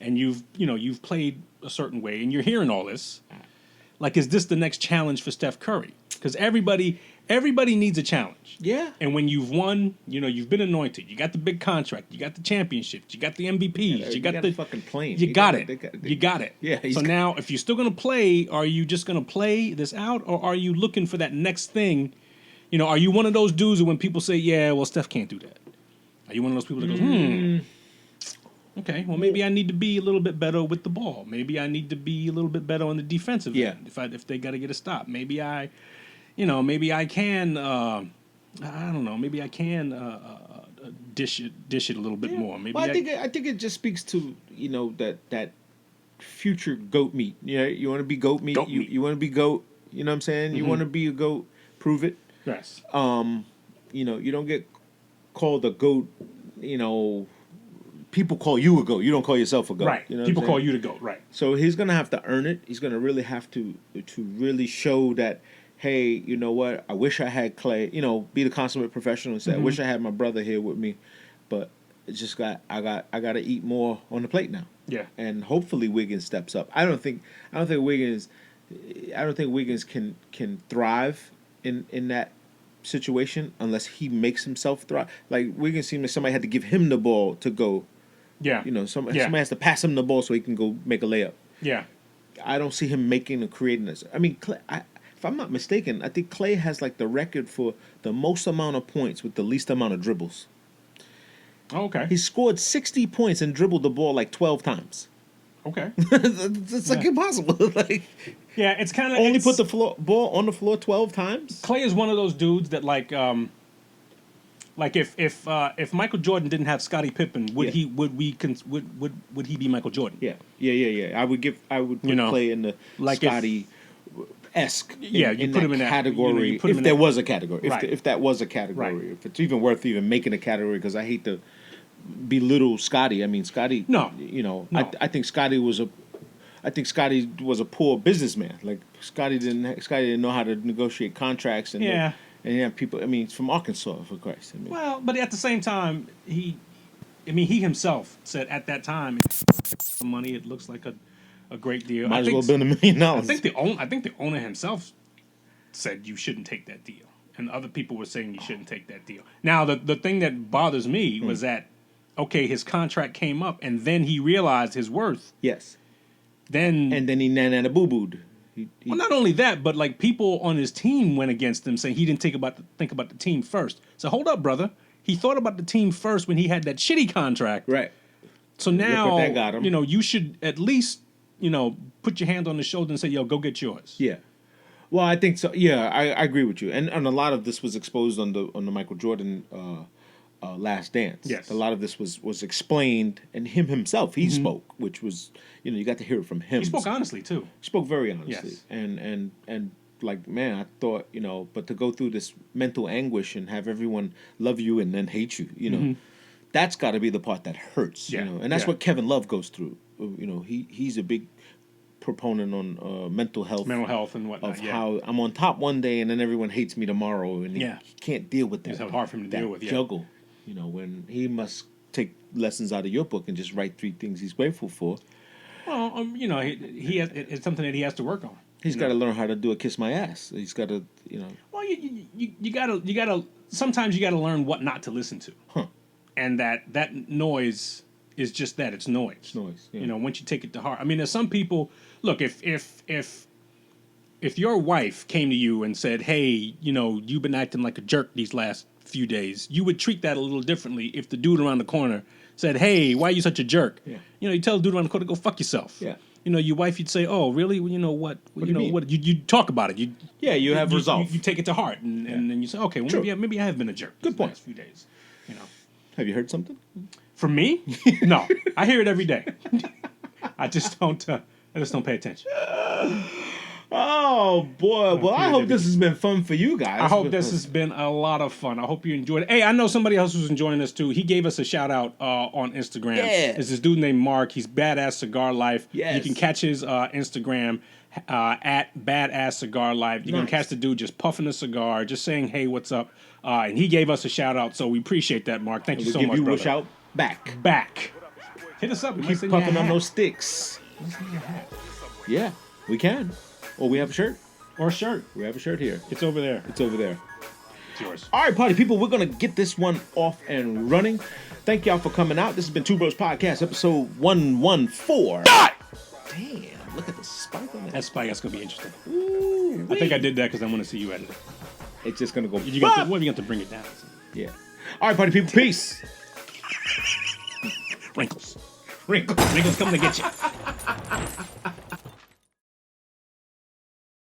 and you've played a certain way, and you're hearing all this, like, is this the next challenge for Steph Curry? Because everybody needs a challenge. Yeah. And when you've won, you've been anointed. You got the big contract. You got the championships. You got the MVPs. You got the fucking plane. You got it. You got it. Yeah. So now, if you're still going to play, are you just going to play this out, or are you looking for that next thing? Are you one of those dudes that when people say, "Yeah, well, Steph can't do that," are you one of those people that goes, okay, well, maybe I need to be a little bit better with the ball. Maybe I need to be a little bit better on the defensive end. If they got to get a stop, maybe I can. I don't know. Maybe I can dish it a little bit more. Maybe. Well, I think it just speaks to that future goat meat. You want to be goat meat. You want to be goat. You know what I'm saying? You want to be a goat. Prove it. Yes. You don't get called a goat. People call you a goat. You don't call yourself a goat. Right. People call you the goat. Right. So he's gonna have to earn it. He's gonna really have to really show that. Hey, you know what? I wish I had Clay. Be the consummate professional and say, I wish I had my brother here with me, but it's just I got to eat more on the plate now. Yeah. And hopefully Wiggins steps up. I don't think Wiggins can thrive in that situation unless he makes himself thrive. Like Wiggins seems like somebody had to give him the ball to go. Yeah. Somebody has to pass him the ball so he can go make a layup. Yeah. I don't see him making or creating this. I mean, if I'm not mistaken, I think Clay has like the record for the most amount of points with the least amount of dribbles. Okay. He scored 60 points and dribbled the ball like 12 times. Okay. It's like impossible. Like, yeah, it's kind of only put the ball on the floor 12 times. Clay is one of those dudes that like if Michael Jordan didn't have Scottie Pippen, would he be Michael Jordan? Yeah. I would put Clay in the like Esque. You put him in that category. If there was a category, if that was a category, right. If it's even worth even making a category, because I hate to belittle Scotty. I mean, Scotty. No. I think Scotty was a poor businessman. Like Scotty didn't know how to negotiate contracts and people. I mean, it's from Arkansas, for Christ. I mean, well, but at the same time, he himself said at that time, the money, it looks like a great deal. Might as well been $1 million. I think the owner himself said you shouldn't take that deal, and other people were saying you shouldn't take that deal. Now, the thing that bothers me was that his contract came up, and then he realized his worth. Yes. And then he nana boo booed. Well, not only that, but like people on his team went against him, saying he didn't think about the team first. So hold up, brother. He thought about the team first when he had that shitty contract. Right. So now, that got him. You should at least, put your hand on the shoulder and say, yo, go get yours. Yeah. Well, I think so. Yeah, I agree with you. And a lot of this was exposed on the Michael Jordan Last Dance. Yes. A lot of this was explained, and him himself, he spoke, which was, you got to hear it from him. He spoke honestly, too. He spoke very honestly. Yes. And like, man, I thought, but to go through this mental anguish and have everyone love you and then hate you, that's got to be the part that hurts, and that's what Kevin Love goes through. He's a big proponent on mental health and whatnot. Of how I'm on top one day and then everyone hates me tomorrow, and he can't deal with that. It's hard for him to deal with. Juggle, when he must take lessons out of your book and just write 3 things he's grateful for. Well, he has, it's something that he has to work on. He's got to learn how to do a kiss my ass. He's got to, Well, you gotta. Sometimes you gotta learn what not to listen to. Huh. And that noise is just that. It's noise. It's noise. Yeah. Once you take it to heart. I mean, there's some people. Look, if your wife came to you and said, "Hey, you've been acting like a jerk these last few days," you would treat that a little differently if the dude around the corner said, "Hey, why are you such a jerk?" Yeah. You tell the dude around the corner, "Go fuck yourself." Yeah. your wife, you'd say, "Oh, really? Well, you know what? What do you mean? You talk about it. You have resolve. You take it to heart, and then you say, okay, well, maybe I have been a jerk. Good point. Last few days, Have you heard something? From me? No, I hear it every day. I just don't pay attention. Oh boy! Well, I hope this has been fun for you guys. I hope this has been a lot of fun. I hope you enjoyed it. Hey, I know somebody else who's enjoying this too. He gave us a shout out on Instagram. Yeah. It's this dude named Mark. He's Badass Cigar Life. Yes. You can catch his Instagram at Badass Cigar Life. You can catch the dude just puffing a cigar, just saying, "Hey, what's up?" And he gave us a shout out, so we appreciate that, Mark. Thank you so much, Give you brother. a shout back. Hit us up. We Keep puffing on those sticks. Yeah, we can. Or we have a shirt. Or a shirt. We have a shirt here. It's over there. It's over there. It's yours. All right, party people, we're going to get this one off and running. Thank y'all for coming out. This has been Two Bros Podcast, episode 114. Damn, look at the spike on that. That spike, that's going to be interesting. Ooh, I think I did that because I want to see you edit it. It's just going to go. You got to bring it down. Yeah. All right, party people, peace. Wrinkles. Wrinkles. Wrinkles coming to get you.